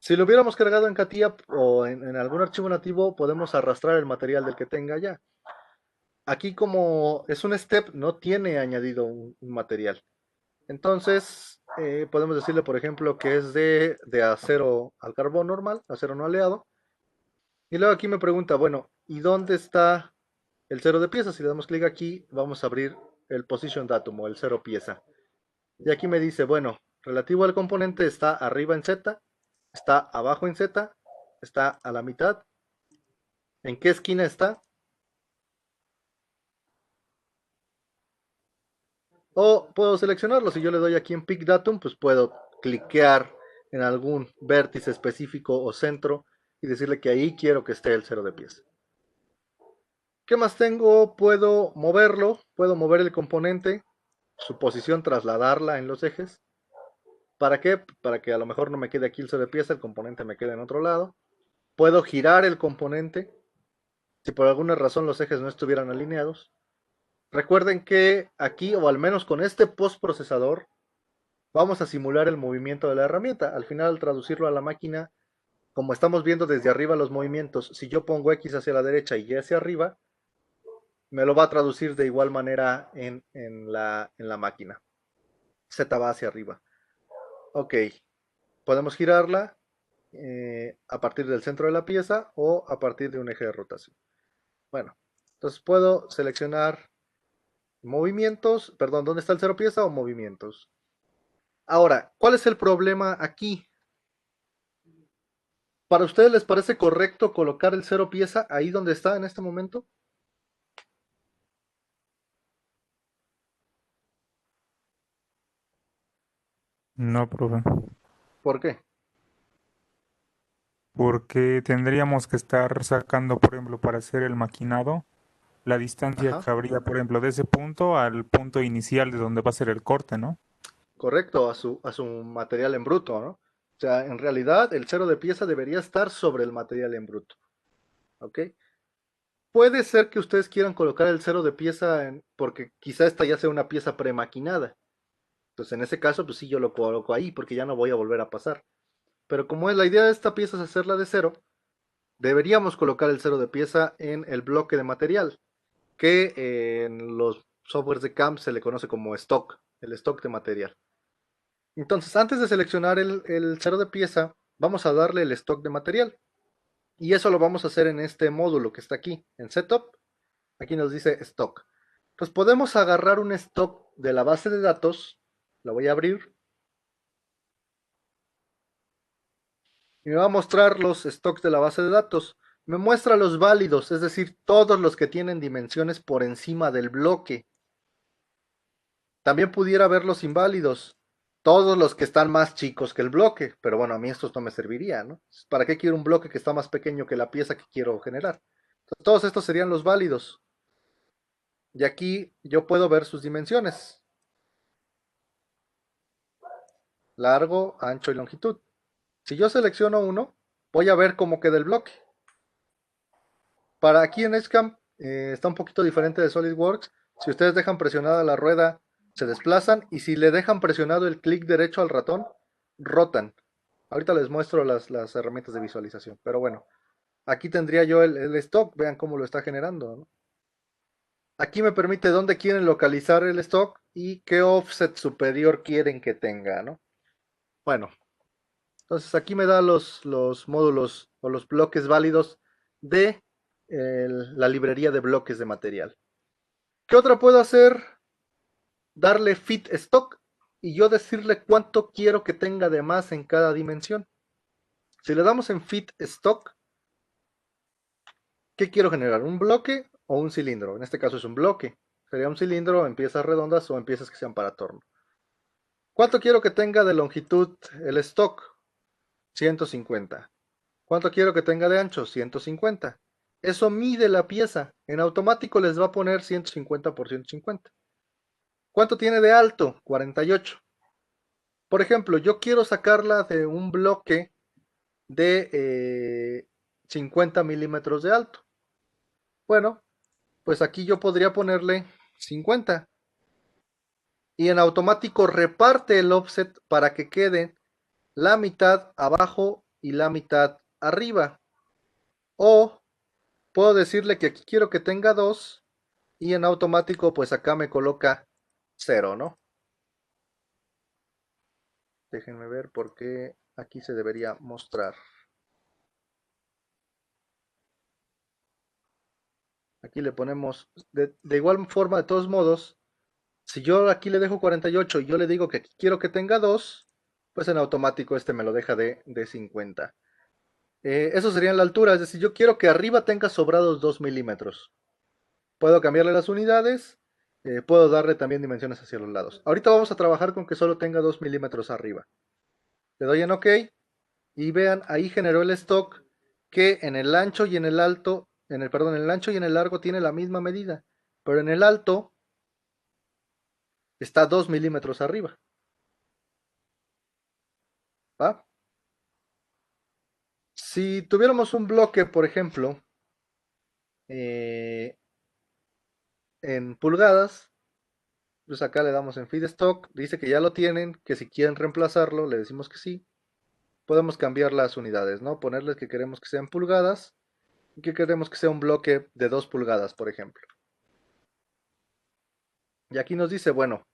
Si lo hubiéramos cargado en CATIA o en algún archivo nativo, podemos arrastrar el material del que tenga ya. Aquí como es un step, no tiene añadido un material. Entonces, podemos decirle, por ejemplo, que es de acero al carbón normal, acero no aleado. Y luego aquí me pregunta, bueno, ¿y dónde está el cero de pieza? Si le damos clic aquí, vamos a abrir el position datum o el cero pieza. Y aquí me dice, bueno, relativo al componente está arriba en Z, está abajo en Z, está a la mitad. ¿En qué esquina está? O puedo seleccionarlo. Si yo le doy aquí en Pick Datum, pues puedo cliquear en algún vértice específico o centro y decirle que ahí quiero que esté el cero de pieza. ¿Qué más tengo? Puedo moverlo, puedo mover el componente, su posición, trasladarla en los ejes. ¿Para qué? Para que a lo mejor no me quede aquí el cero de pieza, el componente me quede en otro lado. Puedo girar el componente si por alguna razón los ejes no estuvieran alineados. Recuerden que aquí, o al menos con este postprocesador, vamos a simular el movimiento de la herramienta. Al final, al traducirlo a la máquina, como estamos viendo desde arriba los movimientos, si yo pongo X hacia la derecha y Y hacia arriba, me lo va a traducir de igual manera en la máquina. Z va hacia arriba. Ok, podemos girarla a partir del centro de la pieza o a partir de un eje de rotación. Bueno, entonces puedo seleccionar movimientos, perdón, ¿dónde está el cero pieza o movimientos? Ahora, ¿cuál es el problema aquí? ¿Para ustedes les parece correcto colocar el cero pieza ahí donde está en este momento? No, profe. ¿Por qué? Porque tendríamos que estar sacando, por ejemplo, para hacer el maquinado, la distancia Ajá, que habría, por ejemplo, de ese punto al punto inicial de donde va a ser el corte, ¿no? correcto, a su material en bruto, ¿no? O sea, en realidad el cero de pieza debería estar sobre el material en bruto, ¿ok? Puede ser que ustedes quieran colocar el cero de pieza porque quizá esta ya sea una pieza premaquinada. Entonces, en ese caso, pues sí, yo lo coloco ahí porque ya no voy a volver a pasar. Pero como es la idea de esta pieza es hacerla de cero, deberíamos colocar el cero de pieza en el bloque de material, que en los softwares de CAM se le conoce como stock, el stock de material. Entonces, antes de seleccionar el cero de pieza, vamos a darle el stock de material. Y eso lo vamos a hacer en este módulo que está aquí, en Setup. Aquí nos dice Stock. Pues podemos agarrar un stock de la base de datos. La voy a abrir. Y me va a mostrar los stocks de la base de datos. Me muestra los válidos, es decir, todos los que tienen dimensiones por encima del bloque. También pudiera ver los inválidos, todos los que están más chicos que el bloque, pero bueno, a mí estos no me serviría, ¿no? ¿Para qué quiero un bloque que está más pequeño que la pieza que quiero generar? Entonces, todos estos serían los válidos. Y aquí yo puedo ver sus dimensiones, largo, ancho y longitud. Si yo selecciono uno, voy a ver cómo queda el bloque. Para aquí en Edgecamp está un poquito diferente de SolidWorks. Si ustedes dejan presionada la rueda, se desplazan y si le dejan presionado el clic derecho al ratón, rotan. Ahorita les muestro las herramientas de visualización, pero bueno. aquí tendría yo el stock, vean cómo lo está generando, ¿no? Aquí me permite dónde quieren localizar el stock y qué offset superior quieren que tenga, ¿no? Bueno, entonces aquí me da los módulos o los bloques válidos de la librería de bloques de material. ¿Qué otra puedo hacer? Darle fit stock y yo decirle cuánto quiero que tenga de más en cada dimensión. Si le damos en fit stock, ¿qué quiero generar? ¿Un bloque o un cilindro? En este caso es un bloque. Sería un cilindro en piezas redondas o en piezas que sean para torno. ¿Cuánto quiero que tenga de longitud el stock? 150. ¿Cuánto quiero que tenga de ancho? 150. Eso mide la pieza. En automático les va a poner 150 por 150. ¿Cuánto tiene de alto? 48. Por ejemplo, yo quiero sacarla de un bloque de 50 milímetros de alto. Bueno, pues aquí yo podría ponerle 50. Y en automático reparte el offset para que quede la mitad abajo y la mitad arriba. O puedo decirle que aquí quiero que tenga 2 y en automático pues acá me coloca 0, ¿no? Déjenme ver por qué aquí se debería mostrar. Aquí le ponemos, de igual forma, de todos modos, si yo aquí le dejo 48 y yo le digo que aquí quiero que tenga 2, pues en automático este me lo deja de 50. Eso sería en la altura, es decir, yo quiero que arriba tenga sobrados 2 milímetros. Puedo cambiarle las unidades, puedo darle también dimensiones hacia los lados. Ahorita vamos a trabajar con que solo tenga 2 milímetros arriba. Le doy en OK y vean, ahí generó el stock que en el ancho y en el alto, perdón, en el ancho y en el largo tiene la misma medida, pero en el alto está 2 milímetros arriba. ¿Va? Si tuviéramos un bloque, por ejemplo, en pulgadas, pues acá le damos en feed stock, dice que ya lo tienen, que si quieren reemplazarlo, le decimos que sí. Podemos cambiar las unidades, ¿no? Ponerles que queremos que sean pulgadas y que queremos que sea un bloque de 2 pulgadas, por ejemplo. Y aquí nos dice, bueno,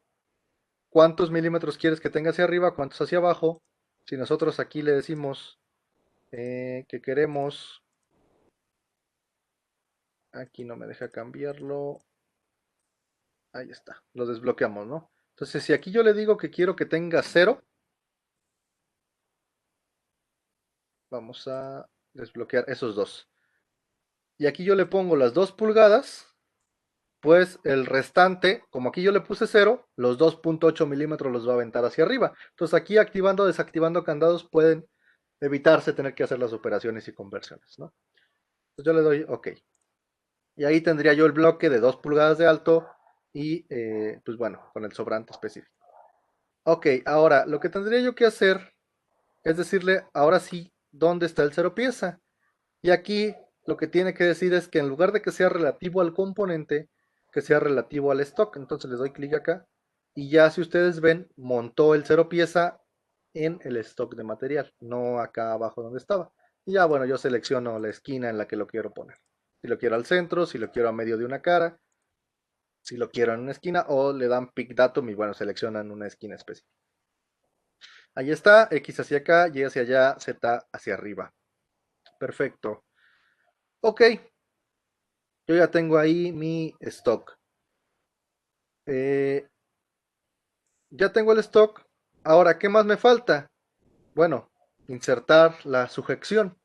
¿cuántos milímetros quieres que tenga hacia arriba? ¿Cuántos hacia abajo? Si nosotros aquí le decimos que queremos, aquí no me deja cambiarlo, ahí está, lo desbloqueamos, ¿no? Entonces, si aquí yo le digo que quiero que tenga 0, vamos a desbloquear esos dos. Y aquí yo le pongo las 2 pulgadas, pues el restante, como aquí yo le puse 0, los 2.8 milímetros los va a aventar hacia arriba. Entonces aquí activando o desactivando candados pueden evitarse tener que hacer las operaciones y conversiones, ¿no? Entonces yo le doy OK. Y ahí tendría yo el bloque de 2 pulgadas de alto y pues bueno, con el sobrante específico. Ok, ahora lo que tendría yo que hacer es decirle ahora sí dónde está el cero pieza. Y aquí lo que tiene que decir es que en lugar de que sea relativo al componente, que sea relativo al stock. Entonces le doy clic acá y ya si ustedes ven, montó el cero pieza en el stock de material, no acá abajo donde estaba. Y ya bueno, yo selecciono la esquina en la que lo quiero poner. Si lo quiero al centro, si lo quiero a medio de una cara, si lo quiero en una esquina o le dan pick datum y bueno, seleccionan una esquina específica. Ahí está, X hacia acá, Y hacia allá, Z hacia arriba. Perfecto. Ok, yo ya tengo ahí mi stock. Ya tengo el stock. Ahora, ¿qué más me falta? Bueno, insertar la sujeción.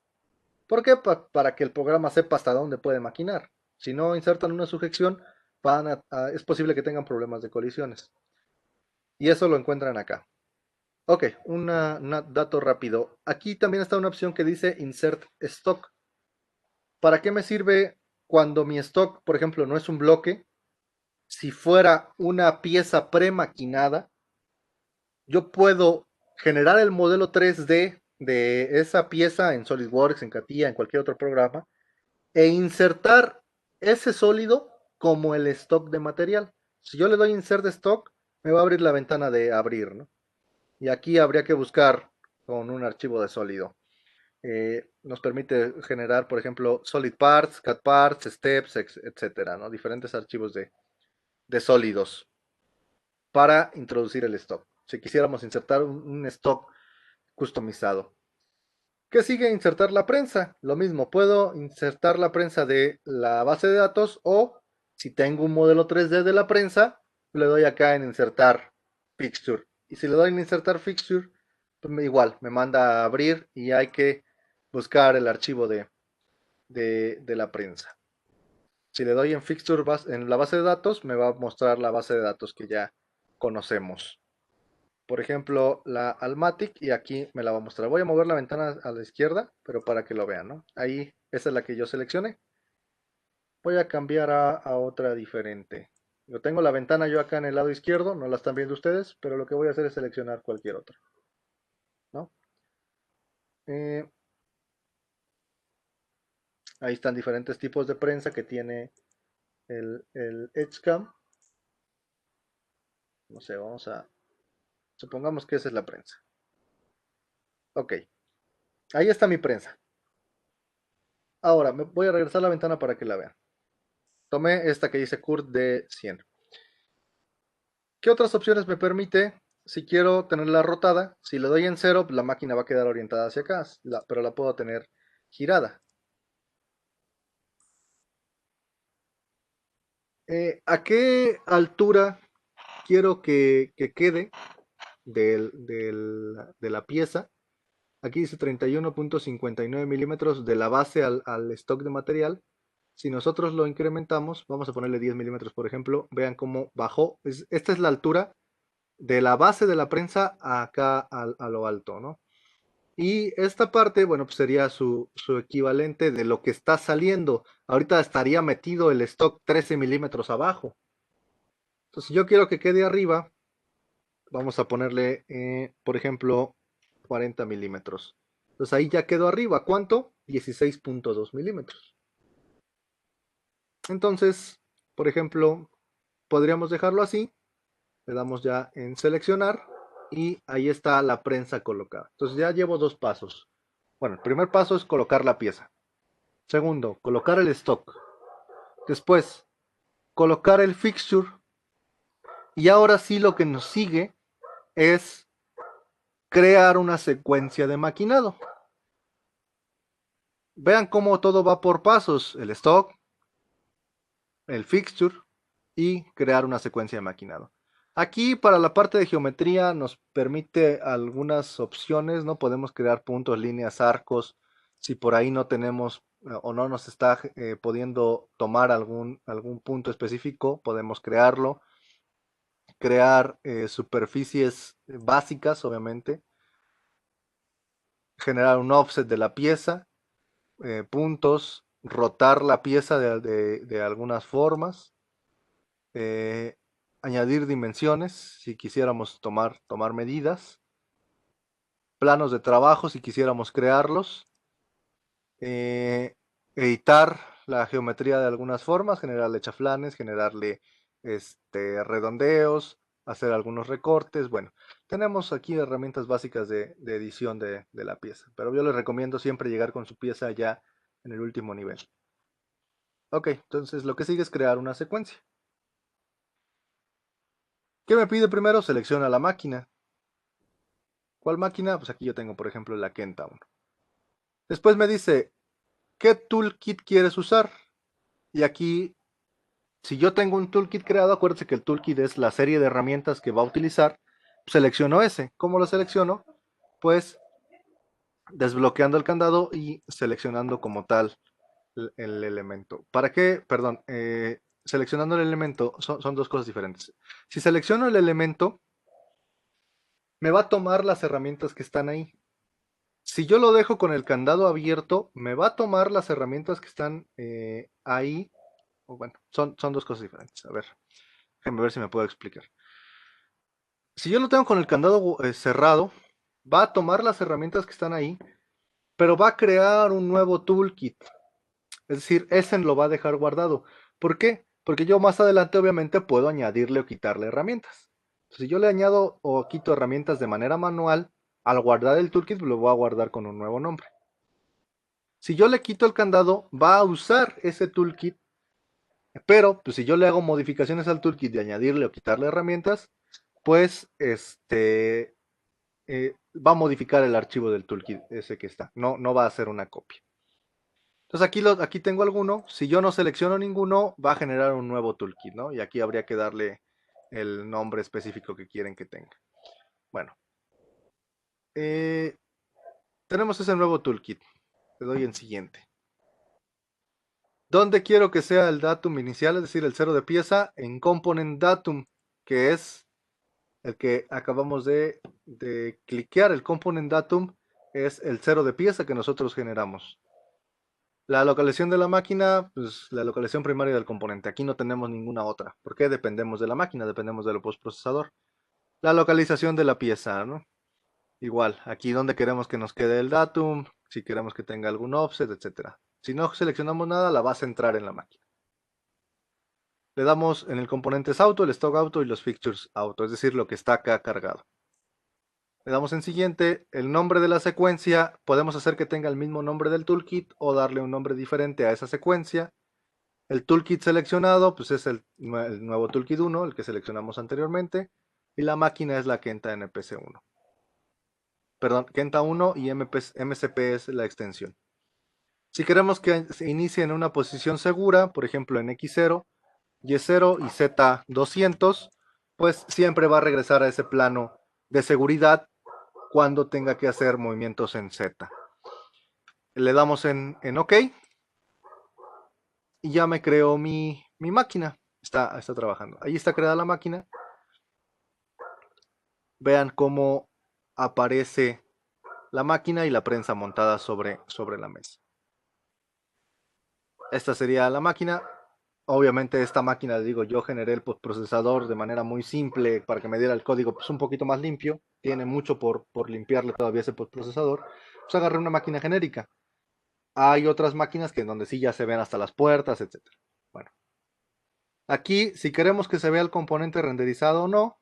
¿Por qué? Para que el programa sepa hasta dónde puede maquinar. Si no insertan una sujeción, es posible que tengan problemas de colisiones. Y eso lo encuentran acá. Ok, un dato rápido. Aquí también está una opción que dice Insert Stock. ¿Para qué me sirve cuando mi stock, por ejemplo, no es un bloque? Si fuera una pieza premaquinada, yo puedo generar el modelo 3D de esa pieza en SolidWorks, en CATIA, en cualquier otro programa, e insertar ese sólido como el stock de material. Si yo le doy Insert Stock, me va a abrir la ventana de abrir, ¿no? Y aquí habría que buscar con un archivo de sólido. nos permite generar, por ejemplo, solid parts, cat parts, steps, etcétera, ¿no? Diferentes archivos de sólidos para introducir el stock. Si quisiéramos insertar un stock customizado. ¿Qué sigue? Insertar la prensa. Lo mismo, puedo insertar la prensa de la base de datos o si tengo un modelo 3D de la prensa, le doy acá en insertar fixture. Y si le doy en insertar fixture, pues igual, me manda a abrir y hay que buscar el archivo de la prensa. Si le doy en fixture en la base de datos, me va a mostrar la base de datos que ya conocemos. Por ejemplo, la Almatic y aquí me la va a mostrar. Voy a mover la ventana a la izquierda, pero para que lo vean, ¿no? Ahí, esa es la que yo seleccioné. Voy a cambiar a otra diferente. Yo tengo la ventana yo acá en el lado izquierdo, no la están viendo ustedes, pero lo que voy a hacer es seleccionar cualquier otra, ¿no? Ahí están diferentes tipos de prensa que tiene el EdgeCam. No sé, vamos a... Supongamos que esa es la prensa. Ok, ahí está mi prensa. Ahora, me voy a regresar a la ventana para que la vean. Tomé esta que dice Curt de 100. ¿Qué otras opciones me permite? Si quiero tenerla rotada, si le doy en 0, la máquina va a quedar orientada hacia acá, pero la puedo tener girada. ¿A qué altura quiero que quede de la pieza? Aquí dice 31.59 milímetros de la base al stock de material. Si nosotros lo incrementamos, vamos a ponerle 10 milímetros, por ejemplo, vean cómo bajó. Esta es la altura de la base de la prensa acá a lo alto, ¿no? Y esta parte, bueno, pues sería su equivalente de lo que está saliendo. Ahorita estaría metido el stock 13 milímetros abajo. Entonces, si yo quiero que quede arriba, vamos a ponerle, por ejemplo, 40 milímetros. Entonces ahí ya quedó arriba. ¿Cuánto? 16.2 milímetros. Entonces, por ejemplo, podríamos dejarlo así. Le damos ya en seleccionar y ahí está la prensa colocada. Entonces ya llevo dos pasos. Bueno, el primer paso es colocar la pieza. Segundo, colocar el stock. Después, colocar el fixture. Y ahora sí lo que nos sigue es crear una secuencia de maquinado. Vean cómo todo va por pasos. El stock, el fixture y crear una secuencia de maquinado. Aquí para la parte de geometría nos permite algunas opciones, ¿no? Podemos crear puntos, líneas, arcos. Si por ahí no tenemos o no nos está pudiendo tomar algún punto específico, podemos crearlo. Crear superficies básicas, obviamente. Generar un offset de la pieza, puntos, rotar la pieza de algunas formas. Añadir dimensiones si quisiéramos tomar medidas, planos de trabajo si quisiéramos crearlos, editar la geometría de algunas formas, generarle chaflanes, generarle redondeos, hacer algunos recortes. Bueno, tenemos aquí herramientas básicas de edición de la pieza, pero yo les recomiendo siempre llegar con su pieza ya en el último nivel. Ok, entonces lo que sigue es crear una secuencia. ¿Qué me pide primero? Selecciona la máquina. ¿Cuál máquina? Pues aquí yo tengo, por ejemplo, la Kentaun. Después me dice, ¿qué toolkit quieres usar? Y aquí, si yo tengo un toolkit creado, acuérdense que el toolkit es la serie de herramientas que va a utilizar. Selecciono ese. ¿Cómo lo selecciono? Pues desbloqueando el candado y seleccionando como tal el elemento. ¿Para qué? Perdón, seleccionando el elemento son dos cosas diferentes. Si selecciono el elemento, me va a tomar las herramientas que están ahí. Si yo lo dejo con el candado abierto, me va a tomar las herramientas que están ahí. Bueno, son dos cosas diferentes. A ver, déjenme ver si me puedo explicar. Si yo lo tengo con el candado cerrado, va a tomar las herramientas que están ahí, pero va a crear un nuevo toolkit. Es decir, ese lo va a dejar guardado. ¿Por qué? Porque yo más adelante obviamente puedo añadirle o quitarle herramientas. Si yo le añado o quito herramientas de manera manual, al guardar el toolkit lo voy a guardar con un nuevo nombre. Si yo le quito el candado, va a usar ese toolkit, pero pues, si yo le hago modificaciones al toolkit de añadirle o quitarle herramientas, pues va a modificar el archivo del toolkit ese que está, no va a hacer una copia. Entonces aquí tengo alguno, si yo no selecciono ninguno, va a generar un nuevo toolkit, ¿no? Y aquí habría que darle el nombre específico que quieren que tenga. Bueno, tenemos ese nuevo toolkit. Le doy en siguiente. ¿Dónde quiero que sea el datum inicial? Es decir, el 0 de pieza en component datum, que es el que acabamos de cliquear. El component datum es el 0 de pieza que nosotros generamos. La localización de la máquina, pues la localización primaria del componente. Aquí no tenemos ninguna otra, porque dependemos de la máquina, dependemos del postprocesador. La localización de la pieza, ¿no? Igual, aquí donde queremos que nos quede el datum, si queremos que tenga algún offset, etcétera. Si no seleccionamos nada, la va a centrar en la máquina. Le damos en el componentes auto, el stock auto y los fixtures auto, es decir, lo que está acá cargado. Le damos en siguiente, el nombre de la secuencia, podemos hacer que tenga el mismo nombre del toolkit o darle un nombre diferente a esa secuencia. El toolkit seleccionado, pues es el nuevo toolkit 1, el que seleccionamos anteriormente, y la máquina es la Kenta NPC1. Perdón, Kenta 1 y MCP es la extensión. Si queremos que se inicie en una posición segura, por ejemplo en X0, Y0 y Z200, pues siempre va a regresar a ese plano de seguridad cuando tenga que hacer movimientos en Z. Le damos en OK y ya me creó mi máquina. Está trabajando. Ahí está creada la máquina. Vean cómo aparece la máquina y la prensa montada sobre la mesa. Esta sería la máquina. Obviamente esta máquina, digo, yo generé el postprocesador de manera muy simple para que me diera el código pues, un poquito más limpio. Tiene mucho por limpiarle todavía ese postprocesador. Pues agarré una máquina genérica. Hay otras máquinas que en donde sí ya se ven hasta las puertas, etc. Bueno. Aquí, si queremos que se vea el componente renderizado o no,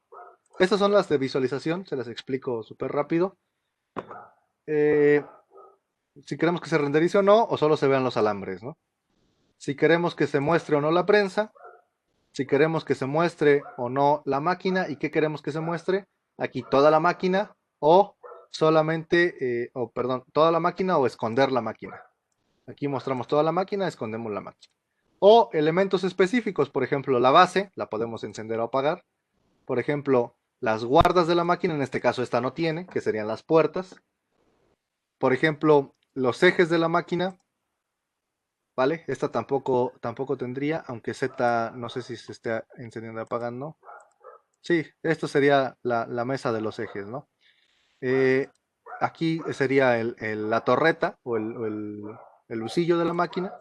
estas son las de visualización, se las explico súper rápido. Si queremos que se renderice o no, o solo se vean los alambres, ¿no? Si queremos que se muestre o no la prensa, si queremos que se muestre o no la máquina, y qué queremos que se muestre, aquí toda la máquina, o solamente, toda la máquina o esconder la máquina. Aquí mostramos toda la máquina, escondemos la máquina. O elementos específicos, por ejemplo, la base, la podemos encender o apagar. Por ejemplo, las guardas de la máquina, en este caso esta no tiene, que serían las puertas. Por ejemplo, los ejes de la máquina, ¿vale? Esta tampoco tendría, aunque Z no sé si se está encendiendo o apagando. Sí, esto sería la mesa de los ejes, ¿no? Aquí sería la torreta o el husillo de la máquina.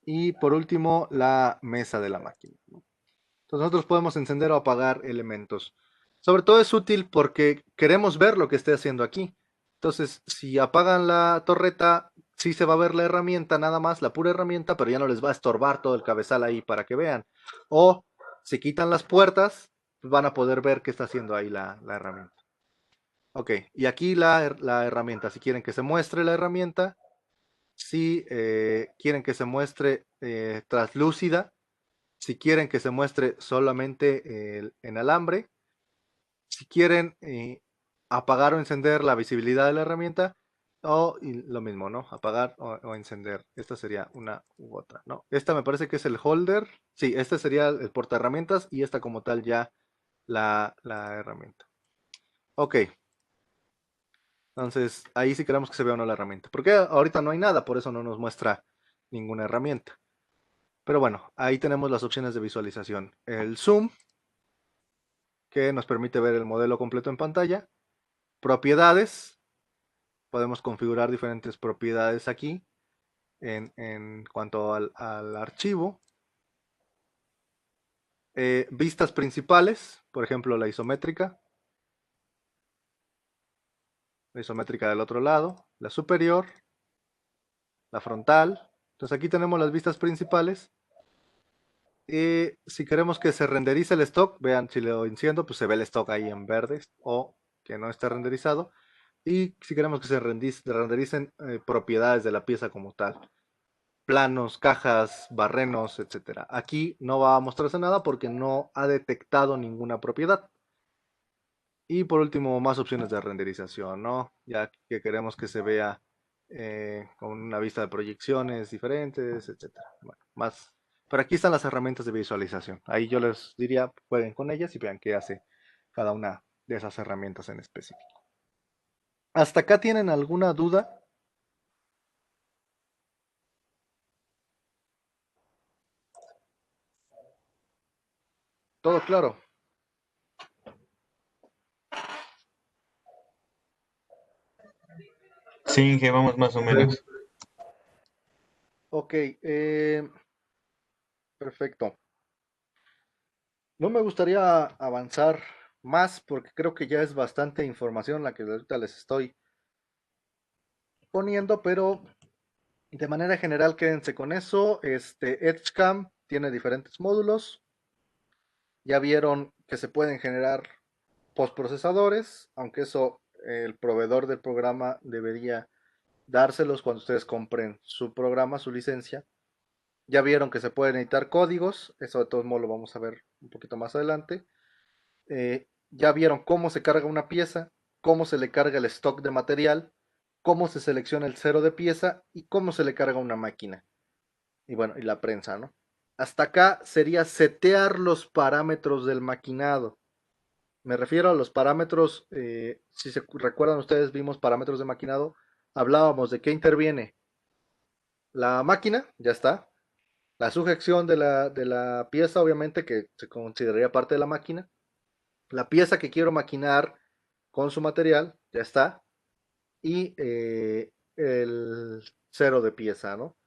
Y por último, la mesa de la máquina. Entonces nosotros podemos encender o apagar elementos. Sobre todo es útil porque queremos ver lo que esté haciendo aquí. Entonces, si apagan la torreta, sí se va a ver la herramienta nada más, la pura herramienta, pero ya no les va a estorbar todo el cabezal ahí para que vean. O si quitan las puertas, pues van a poder ver qué está haciendo ahí la herramienta. Ok, y aquí la herramienta, si quieren que se muestre la herramienta, si quieren que se muestre traslúcida, si quieren que se muestre solamente en alambre, si quieren apagar o encender la visibilidad de la herramienta, o lo mismo, ¿no? Apagar o encender. Esta sería una u otra, ¿no? Esta me parece que es el holder. Sí, este sería el porta herramientas y esta como tal ya la herramienta. Ok. Entonces, ahí sí queremos que se vea o no la herramienta. Porque ahorita no hay nada, por eso no nos muestra ninguna herramienta. Pero bueno, ahí tenemos las opciones de visualización. El zoom, que nos permite ver el modelo completo en pantalla. Propiedades, podemos configurar diferentes propiedades aquí en cuanto al archivo. Vistas principales, por ejemplo la isométrica. La isométrica del otro lado, la superior, la frontal. Entonces aquí tenemos las vistas principales. Si queremos que se renderice el stock, vean si lo enciendo, pues se ve el stock ahí en verde o que no está renderizado. Y si queremos que se rendericen propiedades de la pieza como tal, planos, cajas, barrenos, etcétera. Aquí no va a mostrarse nada porque no ha detectado ninguna propiedad. Y por último, más opciones de renderización, ¿no? Ya que queremos que se vea con una vista de proyecciones diferentes, etcétera. Bueno, más. Pero aquí están las herramientas de visualización. Ahí yo les diría, jueguen con ellas y vean qué hace cada una de esas herramientas en específico. ¿Hasta acá tienen alguna duda? Todo claro. Sí, que vamos más o menos. Ok, perfecto. No me gustaría avanzar más porque creo que ya es bastante información la que ahorita les estoy poniendo, pero de manera general quédense con eso. Edgecam tiene diferentes módulos. Ya vieron que se pueden generar postprocesadores, aunque eso el proveedor del programa debería dárselos cuando ustedes compren su programa, su licencia. Ya vieron que se pueden editar códigos, eso de todos modos lo vamos a ver un poquito más adelante. Ya vieron cómo se carga una pieza, cómo se le carga el stock de material, cómo se selecciona el cero de pieza y cómo se le carga una máquina. Y bueno, y la prensa, ¿no? Hasta acá sería setear los parámetros del maquinado. Me refiero a los parámetros, si se recuerdan ustedes, vimos parámetros de maquinado, hablábamos de qué interviene la máquina, ya está, la sujeción de la pieza, obviamente, que se consideraría parte de la máquina, la pieza que quiero maquinar con su material, ya está, y el cero de pieza, ¿no?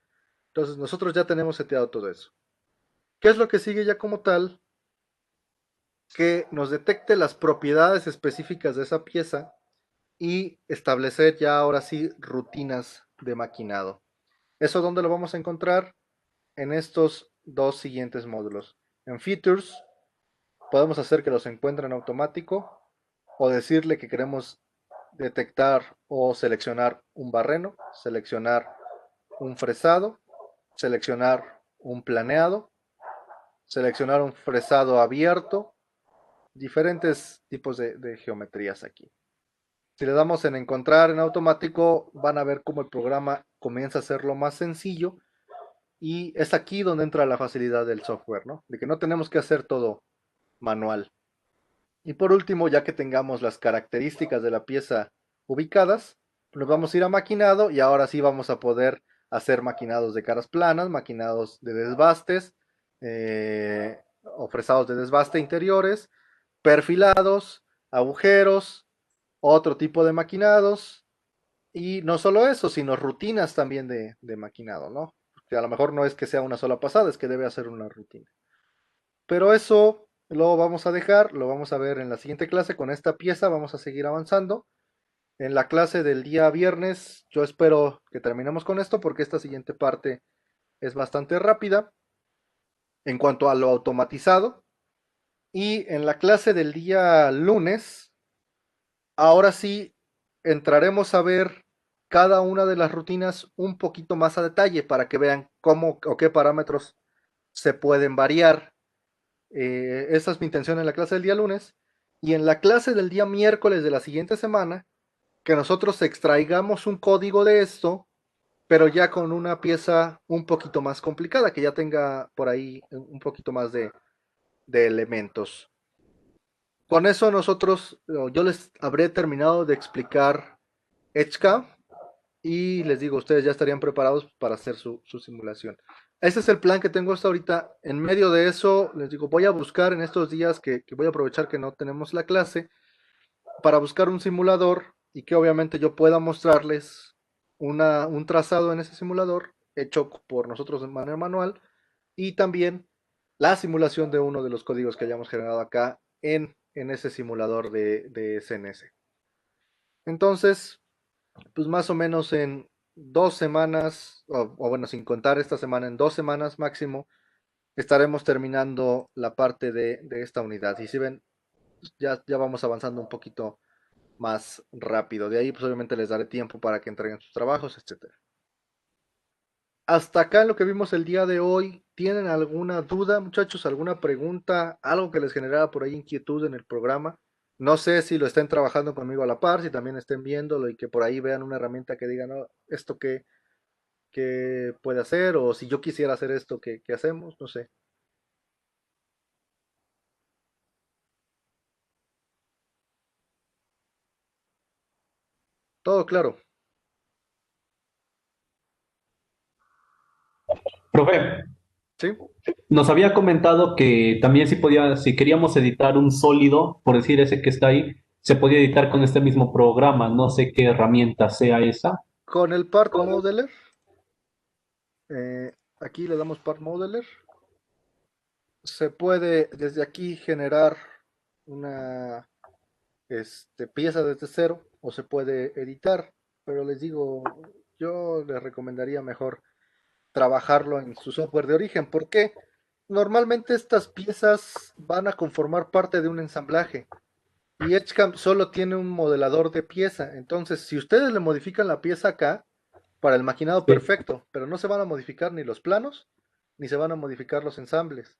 Entonces nosotros ya tenemos seteado todo eso. ¿Qué es lo que sigue ya como tal? Que nos detecte las propiedades específicas de esa pieza y establecer ya ahora sí rutinas de maquinado. ¿Eso dónde lo vamos a encontrar? En estos dos siguientes módulos. En Features podemos hacer que los encuentre en automático o decirle que queremos detectar o seleccionar un barreno, seleccionar un fresado, seleccionar un planeado, seleccionar un fresado abierto, diferentes tipos de geometrías aquí. Si le damos en encontrar en automático, van a ver cómo el programa comienza a hacerlo más sencillo y es aquí donde entra la facilidad del software, ¿no? De que no tenemos que hacer todo manual. Y por último, ya que tengamos las características de la pieza ubicadas, nos vamos a ir a maquinado y ahora sí vamos a poder hacer maquinados de caras planas, maquinados de desbastes, o fresados de desbaste interiores, perfilados, agujeros, otro tipo de maquinados y no solo eso, sino rutinas también de maquinado, ¿no? Que a lo mejor no es que sea una sola pasada, es que debe hacer una rutina. Pero eso lo vamos a dejar, lo vamos a ver en la siguiente clase. Con esta pieza vamos a seguir avanzando. En la clase del día viernes, yo espero que terminemos con esto porque esta siguiente parte es bastante rápida en cuanto a lo automatizado. Y en la clase del día lunes, ahora sí entraremos a ver cada una de las rutinas un poquito más a detalle para que vean cómo o qué parámetros se pueden variar. Esa es mi intención en la clase del día lunes. Y en la clase del día miércoles de la siguiente semana, que nosotros extraigamos un código de esto, pero ya con una pieza un poquito más complicada, que ya tenga por ahí un poquito más de elementos. Con eso nosotros, yo les habré terminado de explicar EDGECAM y les digo, ustedes ya estarían preparados para hacer su simulación. Ese es el plan que tengo hasta ahorita. En medio de eso, les digo, voy a buscar en estos días que voy a aprovechar que no tenemos la clase para buscar un simulador y que obviamente yo pueda mostrarles un trazado en ese simulador hecho por nosotros de manera manual y también la simulación de uno de los códigos que hayamos generado acá en ese simulador de CNS. Entonces, pues más o menos en 2 semanas, o bueno, sin contar esta semana, en 2 semanas máximo, estaremos terminando la parte de esta unidad. Y si ven, ya vamos avanzando un poquito más rápido. De ahí, pues obviamente les daré tiempo para que entreguen sus trabajos, etcétera. Hasta acá en lo que vimos el día de hoy, ¿tienen alguna duda, muchachos? ¿Alguna pregunta? ¿Algo que les generara por ahí inquietud en el programa? No sé si lo estén trabajando conmigo a la par, si también estén viéndolo y que por ahí vean una herramienta que digan, "No, esto qué puede hacer", o si yo quisiera hacer esto, ¿qué hacemos? No sé. Todo claro. Profe, ¿Sí? nos había comentado que también si queríamos editar un sólido, por decir ese que está ahí, se podía editar con este mismo programa. No sé qué herramienta sea esa. Con el Part Modeler, aquí le damos Part Modeler. Se puede desde aquí generar una pieza desde cero o se puede editar, pero les digo, yo les recomendaría mejor trabajarlo en su software de origen, porque normalmente estas piezas van a conformar parte de un ensamblaje y Edgecamp solo tiene un modelador de pieza, entonces si ustedes le modifican la pieza acá, para el maquinado Sí. perfecto, pero no se van a modificar ni los planos, ni se van a modificar los ensambles.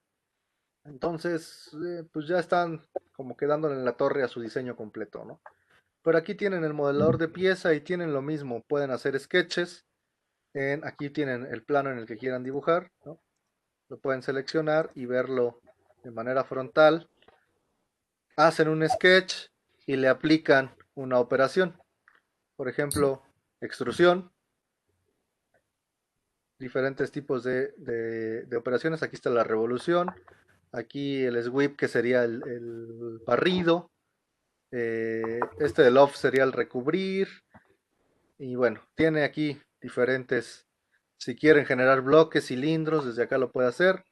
Entonces, pues ya están como quedándole en la torre a su diseño completo, ¿no? Pero aquí tienen el modelador de pieza y tienen lo mismo, pueden hacer sketches, aquí tienen el plano en el que quieran dibujar, ¿no? Lo pueden seleccionar y verlo de manera frontal, hacen un sketch y le aplican una operación, por ejemplo, extrusión, diferentes tipos de operaciones, aquí está la revolución, aquí el sweep que sería el barrido, este del off sería el recubrir, y bueno, tiene aquí diferentes, si quieren generar bloques, cilindros, desde acá lo puede hacer,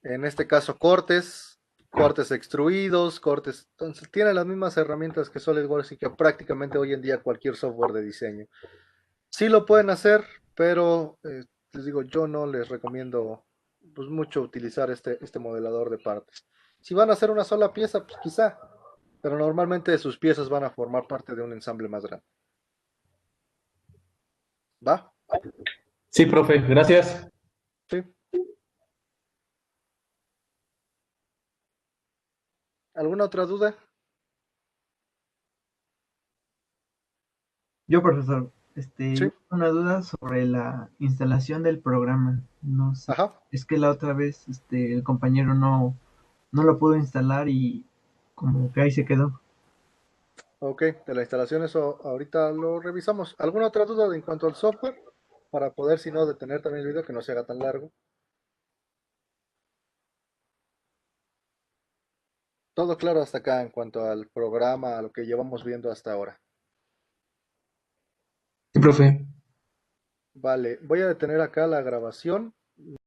en este caso cortes extruidos, cortes, entonces tiene las mismas herramientas que SolidWorks y que prácticamente hoy en día cualquier software de diseño. Sí lo pueden hacer, pero les digo, yo no les recomiendo pues mucho utilizar este modelador de partes. Si van a hacer una sola pieza, pues quizá, pero normalmente sus piezas van a formar parte de un ensamble más grande. ¿Va? Sí, profe, gracias. ¿Sí? ¿Alguna otra duda? Yo, profesor, Sí. una duda sobre la instalación del programa. No sé, Ajá. es que la otra vez el compañero no lo pudo instalar y como que ahí se quedó. Ok, de la instalación eso ahorita lo revisamos. ¿Alguna otra duda en cuanto al software? Para poder, si no, detener también el video que no se haga tan largo. Todo claro hasta acá en cuanto al programa, a lo que llevamos viendo hasta ahora. Sí, profe. Vale, voy a detener acá la grabación.